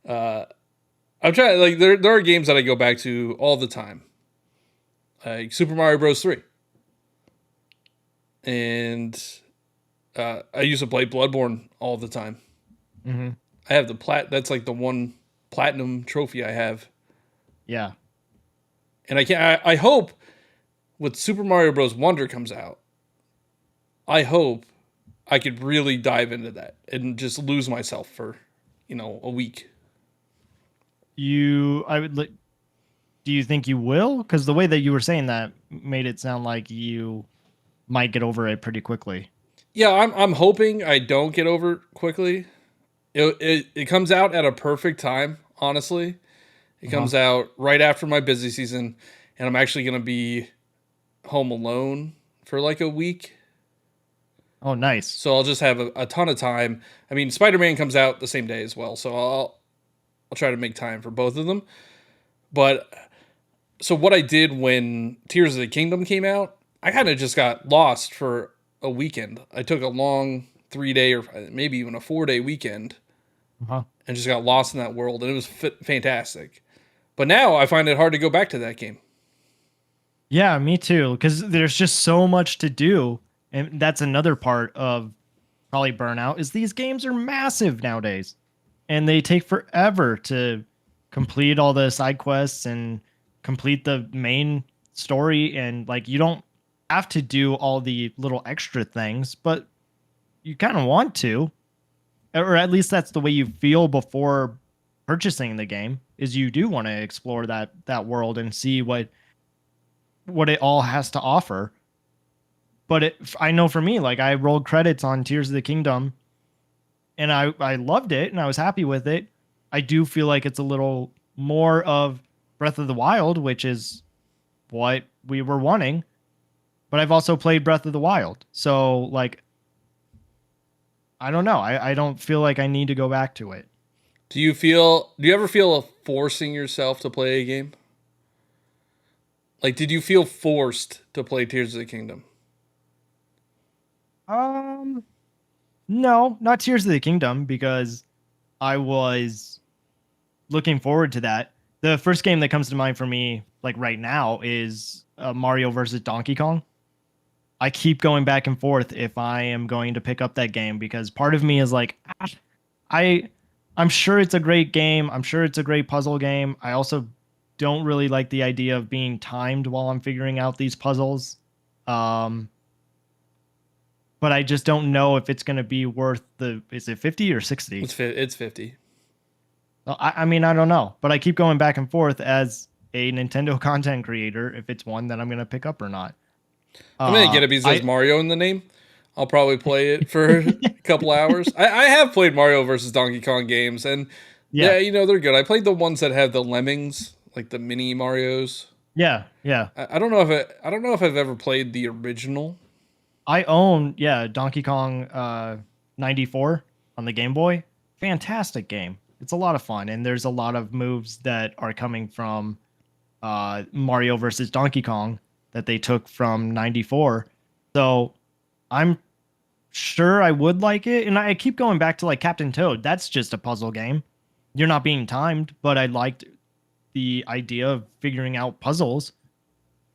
I'm trying like there are games that I go back to all the time, like Super Mario Bros. 3, and I used to play Bloodborne all the time. Hmm. I have the That's like the one platinum trophy I have, Yeah. and I can I hope with Super Mario Bros. Wonder comes out, I hope I could really dive into that and just lose myself for a week. I would like. Do you think you will? Because the way that you were saying that made it sound like you might get over it pretty quickly. Yeah, I'm hoping I don't get over it quickly. It comes out at a perfect time, honestly. It Uh-huh. comes out right after my busy season, and I'm actually going to be home alone for like a week. Oh, nice. So I'll just have a ton of time. I mean, Spider-Man comes out the same day as well, so I'll try to make time for both of them. But so what I did when Tears of the Kingdom came out, I kind of just got lost for a weekend. I took a long 3 day or maybe even a 4 day weekend Uh-huh. and just got lost in that world, and it was fantastic. But now I find it hard to go back to that game. Yeah, me too. Because there's just so much to do, and that's another part of probably burnout. Is these games are massive nowadays, and they take forever to complete all the side quests and complete the main story. And like, you don't have to do all the little extra things, but you kind of want to, or at least that's the way you feel before purchasing the game. Is you do want to explore that world and see what it all has to offer. But I know for me, like I rolled credits on Tears of the Kingdom, and I loved it and I was happy with it. I do feel like it's a little more of Breath of the Wild, which is what we were wanting. But I've also played Breath of the Wild, so like I don't know. I don't feel like I need to go back to it. Do you ever feel forcing yourself to play a game? Like, did you feel forced to play Tears of the Kingdom? Um, no, not Tears of the Kingdom because I was looking forward to that. The first game that comes to mind for me, like right now, is Mario versus Donkey Kong. I keep going back and forth if I am going to pick up that game because part of me is like, I, I'm sure it's a great game. I'm sure it's a great puzzle game. I also don't really like the idea of being timed while I'm figuring out these puzzles. Um, but I just don't know if it's going to be worth the. Is it 50 or 60? It's 50. Well, I mean, I don't know, but I keep going back and forth as a Nintendo content creator if it's one that I'm going to pick up or not. I'm gonna get it because there's I Mario in the name. I'll probably play it for a couple hours. I have played Mario versus Donkey Kong games, and yeah, they're good. I played the ones that have the lemmings, like the mini Marios. yeah. I don't know if I don't know if I've ever played the original. I own Donkey Kong 94 on the Game Boy. Fantastic game. It's a lot of fun, and there's a lot of moves that are coming from Mario versus Donkey Kong that they took from 94. So I'm sure I would like it. And I keep going back to like Captain Toad. That's just a puzzle game. You're not being timed, but I liked the idea of figuring out puzzles.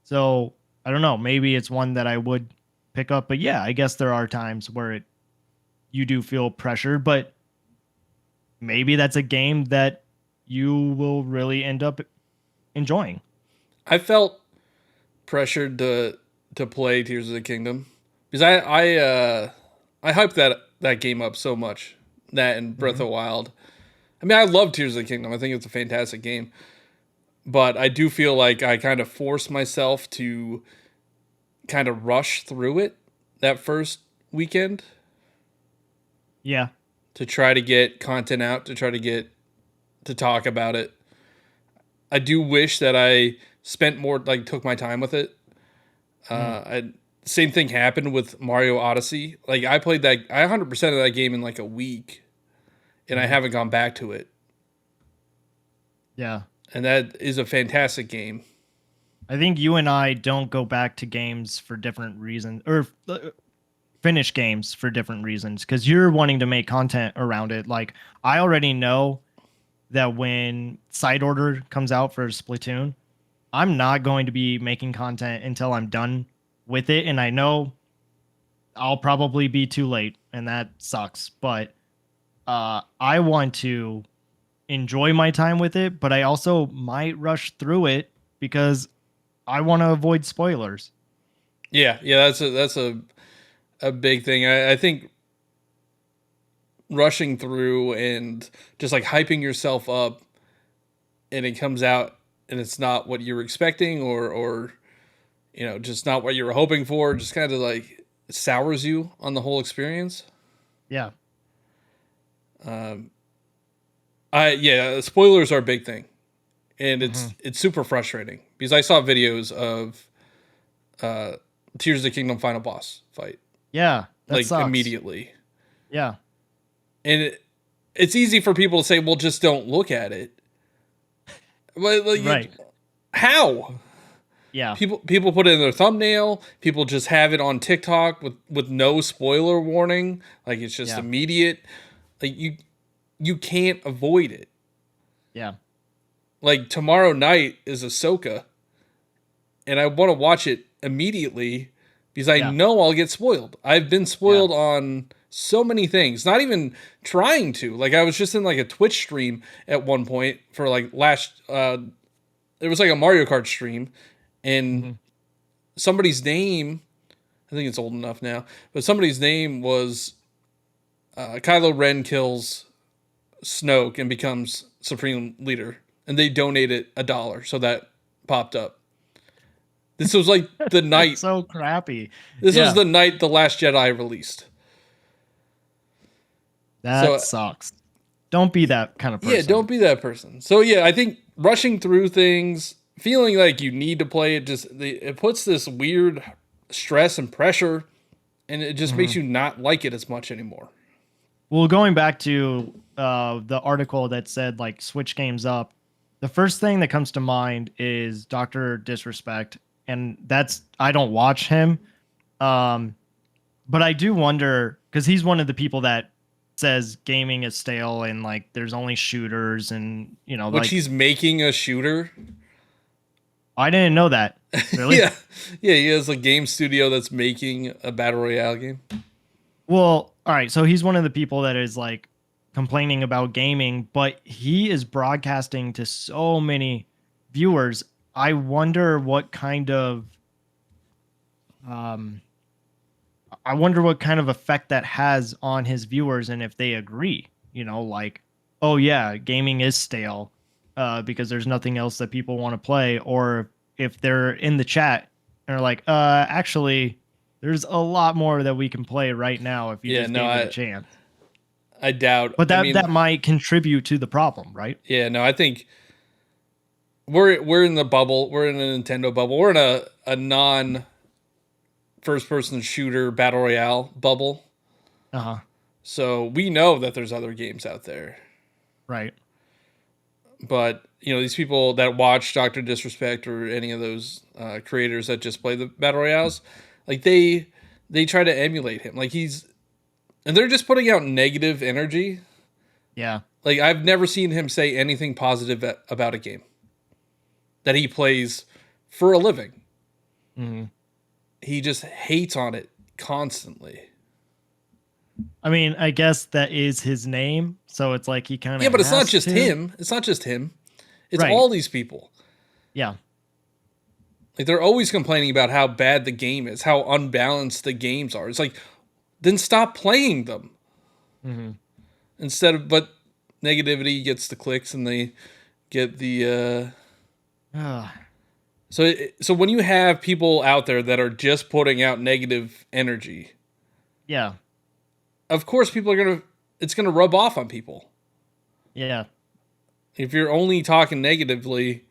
So I don't know. Maybe it's one that I would pick up. But yeah, I guess there are times where you do feel pressured, but maybe that's a game that you will really end up enjoying. I felt pressured to play Tears of the Kingdom because I hyped that game up so much. That and Breath of the Wild. I mean, I love Tears of the Kingdom. I think it's a fantastic game, but I do feel like I kind of forced myself to kind of rush through it that first weekend Yeah. to try to get content out, to try to get to talk about it. I do wish that I spent more, like, took my time with it. Same thing happened with Mario Odyssey. Like, I 100% of that game in like a week, and I haven't gone back to it. Yeah. And that is a fantastic game. I think you and I don't go back to games for different reasons or finish games for different reasons because you're wanting to make content around it. Like, I already know that when Side Order comes out for Splatoon, I'm not going to be making content until I'm done with it. And I know I'll probably be too late, and that sucks. But I want to enjoy my time with it, but I also might rush through it because I want to avoid spoilers. Yeah, that's a big thing. I think rushing through and just like hyping yourself up, and it comes out and it's not what you were expecting, or just not what you were hoping for, just kind of like sours you on the whole experience. Yeah. Spoilers are a big thing, and it's super frustrating because I saw videos of Tears of the Kingdom final boss fight, Yeah. That like sucks. immediately, Yeah. and it's easy for people to say, "Well, just don't look at it." But like, Right. how? Yeah. People put it in their thumbnail. People just have it on TikTok with no spoiler warning. Like, it's just immediate. Like, you can't avoid it. Yeah. Like, tomorrow night is Ahsoka, and I want to watch it immediately because I know I'll get spoiled. I've been spoiled on so many things, not even trying to. Like, I was just in like a Twitch stream at one point for like it was like a Mario Kart stream, and somebody's name, I think it's old enough now, but somebody's name was Kylo Ren kills Snoke and becomes Supreme Leader, and they donated $1, so that popped up. This was like the night. So crappy. This was the night The Last Jedi released. That sucks. Don't be that kind of person. Yeah, don't be that person. So yeah, I think rushing through things, feeling like you need to play it, it puts this weird stress and pressure, and it just makes you not like it as much anymore. Well, going back to the article that said like switch games up, the first thing that comes to mind is Doctor Disrespect, and that's I don't watch him, um, but I do wonder because he's one of the people that says gaming is stale and like there's only shooters and Which like he's making a shooter. I didn't know that. Really? Yeah, yeah. He has a game studio that's making a battle royale game. Well, all right. So he's one of the people that is like complaining about gaming, but he is broadcasting to so many viewers. I wonder what kind of um I wonder what kind of effect that has on his viewers and if they agree, like, oh yeah, gaming is stale because there's nothing else that people want to play, or if they're in the chat and are like, actually there's a lot more that we can play right now if you Yeah, just no, gave it a chance. I doubt. But I mean, that might contribute to the problem, right? yeah, no, I think we're in the bubble. We're in a Nintendo bubble. We're in a non first person shooter battle royale bubble. Uh-huh. So we know that there's other games out there. Right. But these people that watch Doctor Disrespect or any of those creators that just play the battle royales, like they try to emulate him. Like and they're just putting out negative energy. Yeah. Like I've never seen him say anything positive about a game that he plays for a living. Mm-hmm. He just hates on it constantly. I mean, I guess that is his name, so it's like he kind of Yeah, but it's not just him. It's not just him. It's Right. all these people. Yeah. Like they're always complaining about how bad the game is, how unbalanced the games are. It's like, then stop playing them. Mm-hmm. But negativity gets the clicks and they get the. So when you have people out there that are just putting out negative energy, Yeah. of course it's gonna rub off on people. Yeah. If you're only talking negatively,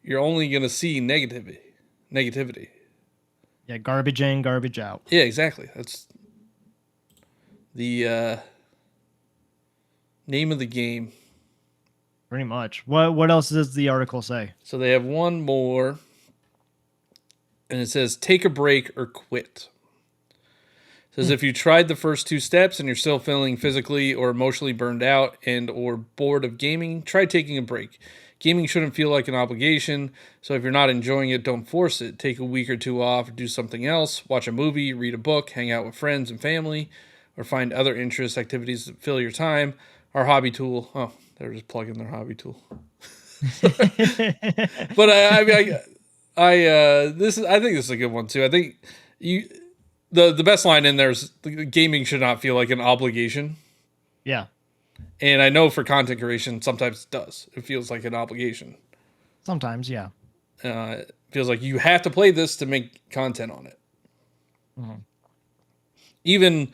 you're only gonna see negativity. Yeah, garbage in, garbage out. Yeah, exactly. That's the name of the game. Pretty much. What else does the article say? So they have one more, and it says, take a break or quit. It says, if you tried the first two steps and you're still feeling physically or emotionally burned out and or bored of gaming, try taking a break. Gaming shouldn't feel like an obligation, so if you're not enjoying it, don't force it. Take a week or two off, do something else, watch a movie, read a book, hang out with friends and family, or find other interests, activities that fill your time. Our hobby tool. Oh, they're just plugging their hobby tool. But I think this is a good one too. I think the best line in there is gaming should not feel like an obligation. Yeah. And I know for content creation, sometimes it does. It feels like an obligation. Sometimes, yeah. It feels like you have to play this to make content on it. Mm-hmm. Even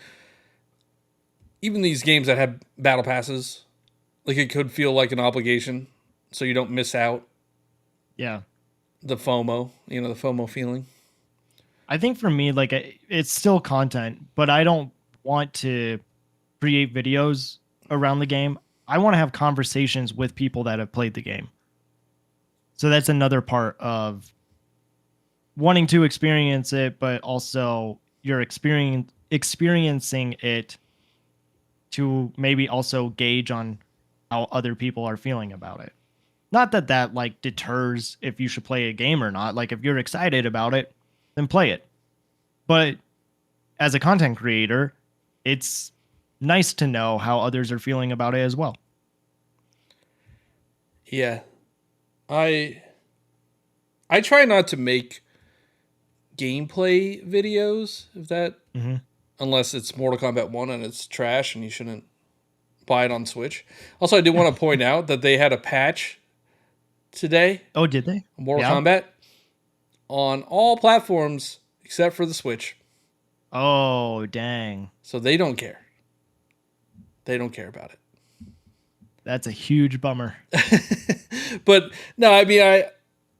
these games that have battle passes, like it could feel like an obligation, so you don't miss out. Yeah. The FOMO, the FOMO feeling. I think for me, like it's still content, but I don't want to create videos around the game. I want to have conversations with people that have played the game. So that's another part of wanting to experience it, but also you're experiencing it to maybe also gauge on how other people are feeling about it. Not that like deters if you should play a game or not. Like if you're excited about it, then play it. But as a content creator, it's nice to know how others are feeling about it as well. Yeah. I try not to make gameplay videos unless it's Mortal Kombat 1 and it's trash and you shouldn't buy it on Switch. Also, I do want to point out that they had a patch today. Oh, did they? Mortal Kombat on all platforms except for the Switch. Oh, dang. So they don't care. They don't care about it. That's a huge bummer. But no, I mean,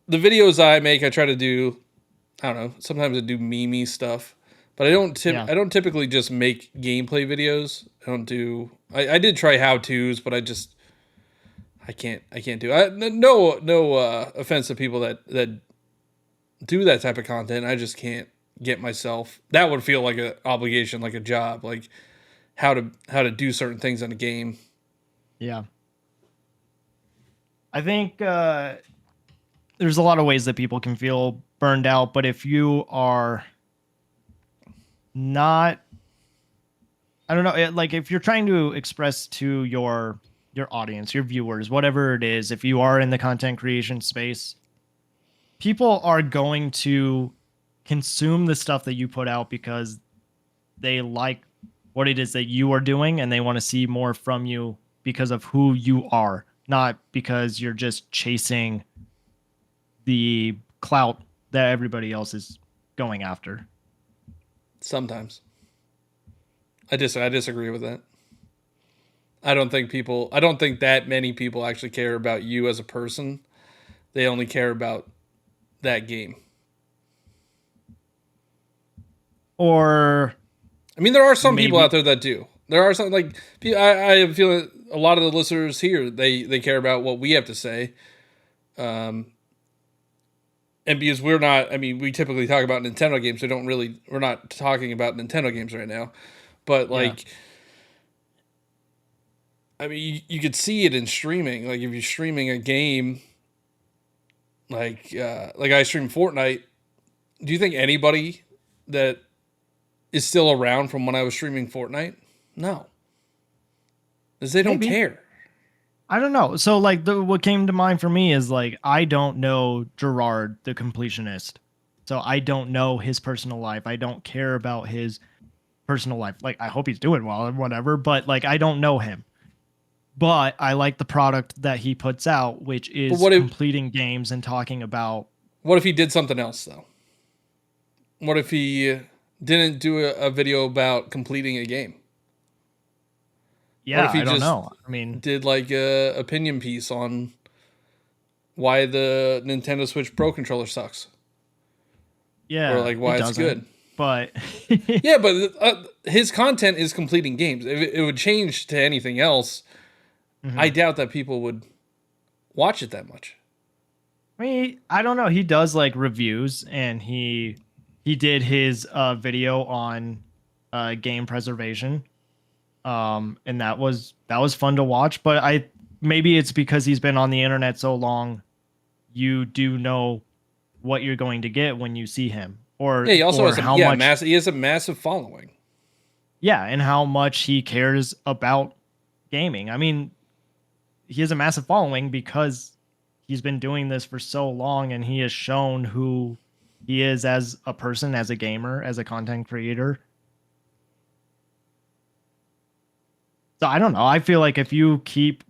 the videos I make, I try to do, I don't know, sometimes I do meme stuff, but I don't typically just make gameplay videos. I don't do I did try how-tos, but I can't do it. No offense to people that do that type of content. I just can't get myself. That would feel like an obligation, like a job, like how to do certain things in a game. Yeah. I think there's a lot of ways that people can feel burned out, but if you are not, I don't know, like if you're trying to express to your audience, your viewers, whatever it is, if you are in the content creation space, people are going to consume the stuff that you put out because they like what it is that you are doing and they want to see more from you because of who you are, not because you're just chasing the clout that everybody else is going after. Sometimes I disagree with that. I don't think that many people actually care about you as a person. They only care about that game. Or I mean, there are some people maybe out there that do. There are some like I have a feeling a lot of the listeners here they care about what we have to say. And because we're not, I mean, we typically talk about Nintendo games. We're not talking about Nintendo games right now. But like, I mean, you could see it in streaming. Like if you're streaming a game, like I stream Fortnite. Do you think anybody that is still around from when I was streaming Fortnite? No, because they don't care. I don't know. So like what came to mind for me is like I don't know Gerard the completionist. So I don't know his personal life. I don't care about his personal life. Like I hope he's doing well or whatever, but like I don't know him. But I like the product that he puts out, which is completing games and talking about. What if he did something else though? What if he didn't do a video about completing a game? Yeah, I don't know. I mean, did like a opinion piece on why the Nintendo Switch Pro controller sucks. Yeah, or like why it's good. But yeah, but his content is completing games. If it would change to anything else, I doubt that people would watch it that much. I mean, I don't know. He does like reviews, and he did his video on game preservation. And that was fun to watch, but maybe it's because he's been on the internet so long, you do know what you're going to get when you see him. Or yeah, he also or has he has a massive following. Yeah, and how much he cares about gaming. I mean, he has a massive following because he's been doing this for so long, and he has shown who he is as a person, as a gamer, as a content creator. So I don't know. I feel like if you keep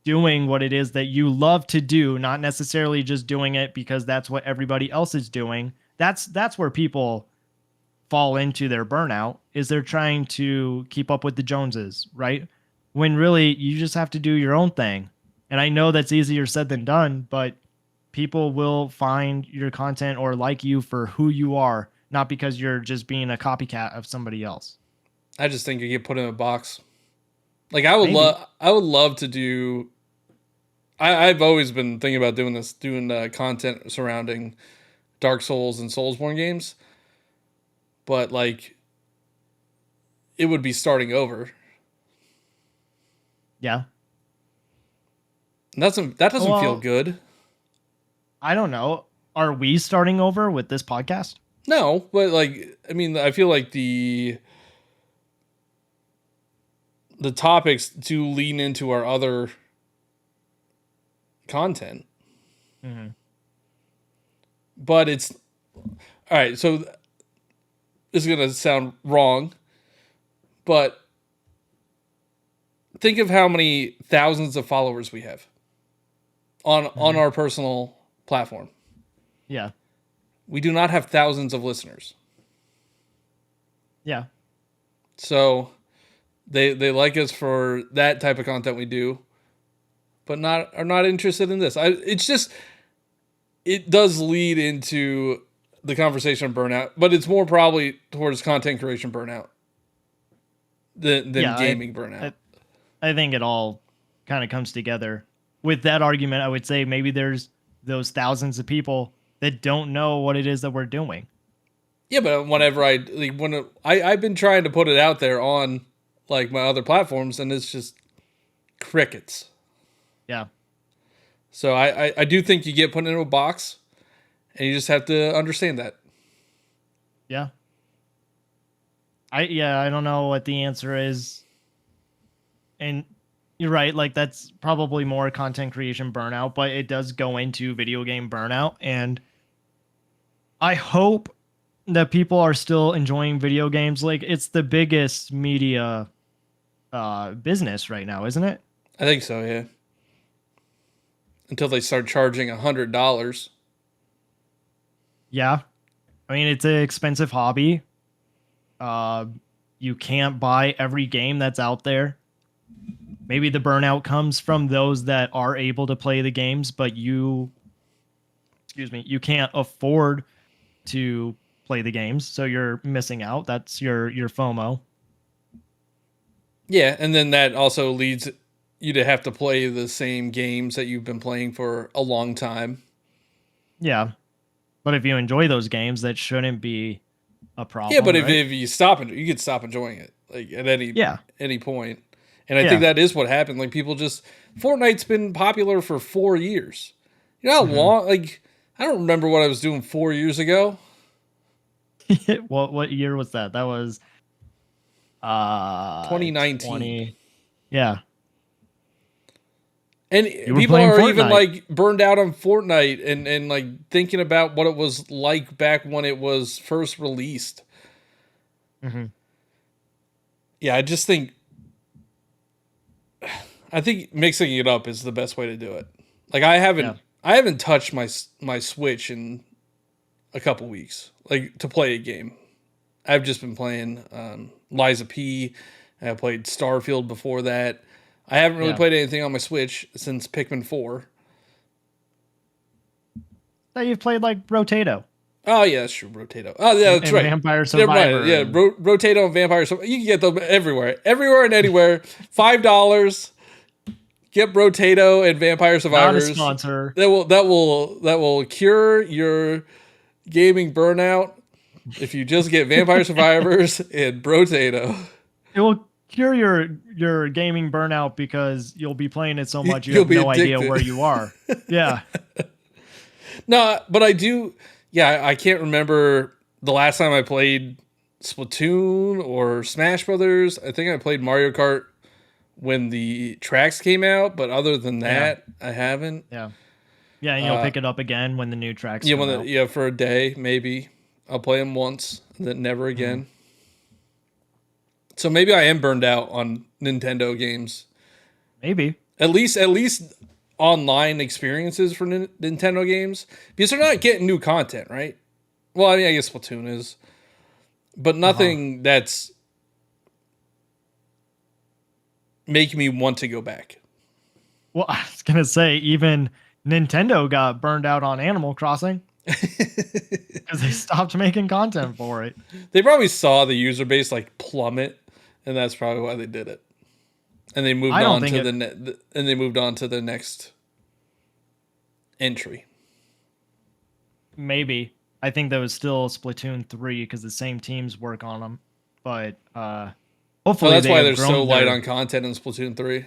doing what it is that you love to do, not necessarily just doing it because that's what everybody else is doing, that's where people fall into their burnout, is they're trying to keep up with the Joneses, right? When really you just have to do your own thing. And I know that's easier said than done, but people will find your content or like you for who you are, not because you're just being a copycat of somebody else. I just think you get put in a box. Like I would love to do. I've always been thinking about doing content surrounding Dark Souls and Soulsborne games, but like, it would be starting over. Yeah, that doesn't feel good. I don't know. Are we starting over with this podcast? No, but like, I mean, I feel like the topics do lean into our other content. Mm-hmm. But it's all right. So this is going to sound wrong, but think of how many thousands of followers we have on our personal platform. Yeah. We do not have thousands of listeners. Yeah. So they like us for that type of content we do, but are not interested in this. It does lead into the conversation of burnout, but it's more probably towards content creation burnout. than Yeah, gaming burnout. I think it all kind of comes together. With that argument, I would say maybe there's those thousands of people that don't know what it is that we're doing. Yeah, but whenever I've been trying to put it out there on like my other platforms, and it's just crickets. Yeah. So I do think you get put into a box, and you just have to understand that. Yeah. I don't know what the answer is. And you're right, like that's probably more content creation burnout, but it does go into video game burnout. And I hope that people are still enjoying video games. Like it's the biggest media business right now, isn't it? I think so, yeah. Until they start charging $100. Yeah. I mean, it's an expensive hobby. You can't buy every game that's out there. Maybe the burnout comes from those that are able to play the games, but you can't afford to play the games, so you're missing out. That's your FOMO. Yeah, and then that also leads you to have to play the same games that you've been playing for a long time. Yeah. But if you enjoy those games, that shouldn't be a problem. Yeah, but right? if you stop it, you could stop enjoying it like at any point. And I think that is what happened. Like people just Fortnite's been popular for 4 years. You know how long? Like I don't remember what I was doing 4 years ago. What year was that? That was 2019. Yeah. And people are even like burned out on Fortnite and like thinking about what it was like back when it was first released. Mm-hmm. Yeah, I think mixing it up is the best way to do it. Like I haven't touched my Switch in a couple weeks, like to play a game. I've just been playing Liza P. I played Starfield before that. I haven't really played anything on my Switch since Pikmin 4. So you've played like Rotato. Oh yeah, that's true. Rotato. Oh yeah, that's right. Vampire Survivor. Yeah, right. Yeah, Rotato and Vampire Survivor. You can get them everywhere and anywhere. $5. Get Rotato and Vampire Survivors. Not a sponsor. That will cure your gaming burnout if you just get Vampire Survivors and Rotato. It will cure your gaming burnout because you'll be playing it so much you have no idea where you are. Yeah. No, but I do. Yeah, I can't remember the last time I played Splatoon or Smash Brothers. I think I played Mario Kart when the tracks came out, but other than that, I haven't. Yeah. Yeah, and you'll pick it up again when the new tracks come out. For a day, maybe. I'll play them once, then never again. Mm-hmm. So maybe I am burned out on Nintendo games. Maybe. At least online experiences for Nintendo games. Because they're not getting new content, right? Well, I mean, I guess Splatoon is. But nothing that's making me want to go back. Well, I was going to say, even Nintendo got burned out on Animal Crossing. Because they stopped making content for it. They probably saw the user base like plummet, and that's probably why they did it. And they moved on to the next entry. Maybe. I think that was still Splatoon 3 because the same teams work on them. But hopefully that's why they're so light on content in Splatoon 3.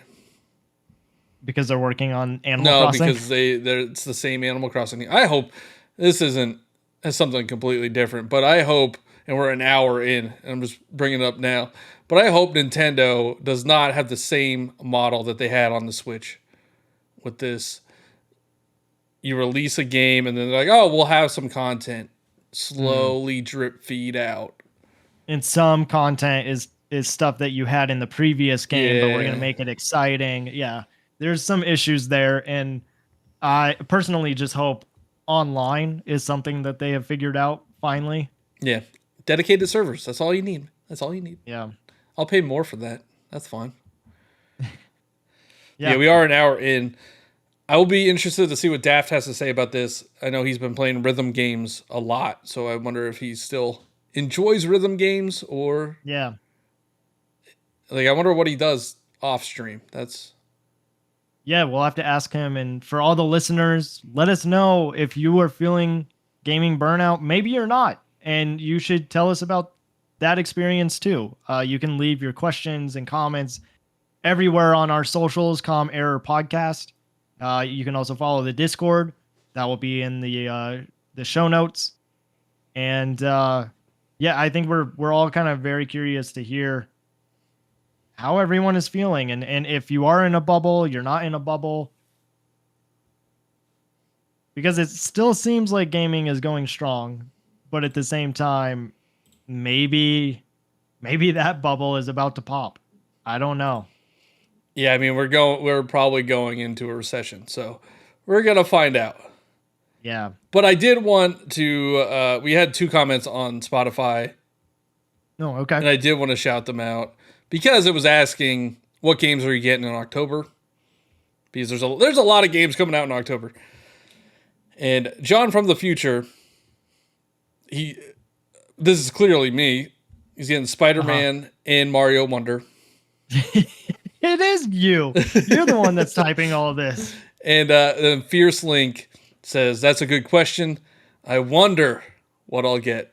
Because they're working on Animal Crossing? No, because it's the same Animal Crossing. I hope this is something completely different, but I hope, and we're an hour in, and I'm just bringing it up now, but I hope Nintendo does not have the same model that they had on the Switch with this. You release a game, and then they're like, oh, we'll have some content. Slowly drip feed out. And some content is stuff that you had in the previous game, but we're going to make it exciting. Yeah, there's some issues there, and I personally just hope online is something that they have figured out finally. Yeah. Dedicated servers. That's all you need. Yeah. I'll pay more for that. That's fine. Yeah, we are an hour in. I will be interested to see what Daft has to say about this. I know he's been playing rhythm games a lot, so I wonder if he still enjoys rhythm games or Like, I wonder what he does off stream. That's Yeah, we'll have to ask him. And for all the listeners, let us know if you are feeling gaming burnout. Maybe you're not. And you should tell us about that experience too. You can leave your questions and comments everywhere on our socials, Com Error Podcast. You can also follow the Discord. That will be in the show notes. And yeah, I think we're all kind of very curious to hear how everyone is feeling, and if you are in a bubble, you're not in a bubble, because it still seems like gaming is going strong, but at the same time, maybe that bubble is about to pop. I don't know. yeah. I mean, we're probably going into a recession, so we're gonna find out. Yeah. But I did want to. We had 2 comments on Spotify, No. Okay. and I did want to shout them out because it was asking what games are you getting in October. Because there's a lot of games coming out in October. And John from the future, this is clearly me. He's getting Spider-Man and Mario Wonder. It is you. You're the one that's typing all of this. And then Fierce Link says, "That's a good question. I wonder what I'll get."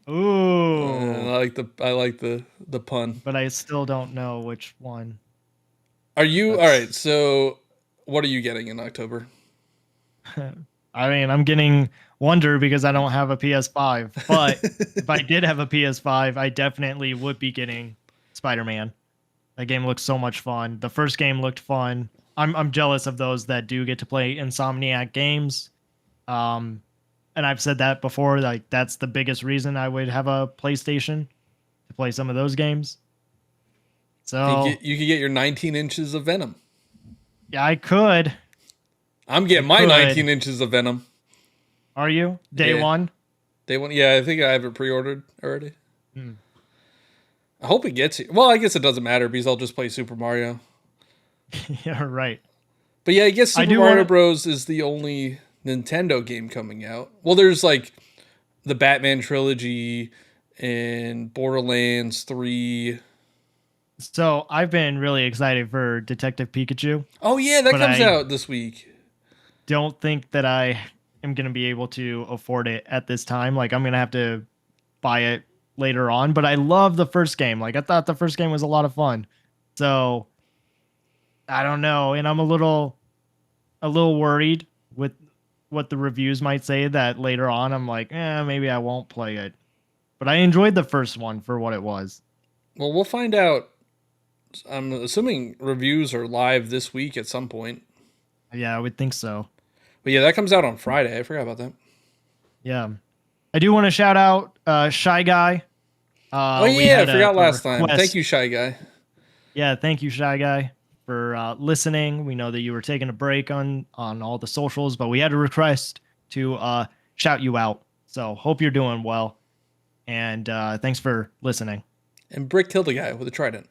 Ooh. I like the pun. But I still don't know which one. Are you all right? So, what are you getting in October? I mean, I'm getting Wonder because I don't have a PS5. But if I did have a PS5, I definitely would be getting Spider-Man. That game looks so much fun. The first game looked fun. I'm jealous of those that do get to play Insomniac games. And I've said that before. Like, that's the biggest reason I would have a PlayStation, to play some of those games. So You could get your 19 inches of Venom. yeah, I could. I'm getting my 19 inches of Venom. Are you? Day one? Day one. Yeah, I think I have it pre-ordered already. I hope it gets here. Well, I guess it doesn't matter because I'll just play Super Mario. Yeah, right. But yeah, I guess Super Mario Bros. Is the only Nintendo game coming out. Well, there's like the Batman trilogy and Borderlands 3. So I've been really excited for Detective Pikachu. Oh yeah, that comes out this week. Don't think that I am going to be able to afford it at this time. Like, I'm going to have to buy it later on, but I love the first game. Like, I thought the first game was a lot of fun. So I don't know. And I'm a little worried with what the reviews might say, that later on I'm like, maybe I won't play it. But I enjoyed the first one for what it was. Well, we'll find out. I'm assuming reviews are live this week at some point. Yeah, I would think so. But yeah, that comes out on Friday. I forgot about that. Yeah. I do want to shout out Shy Guy. Oh yeah, I forgot last time. Thank you, Shy Guy. Yeah, thank you, Shy Guy, for listening. We know that you were taking a break on all the socials, but we had a request to shout you out. So hope you're doing well. And thanks for listening. And Brick killed a guy with a trident.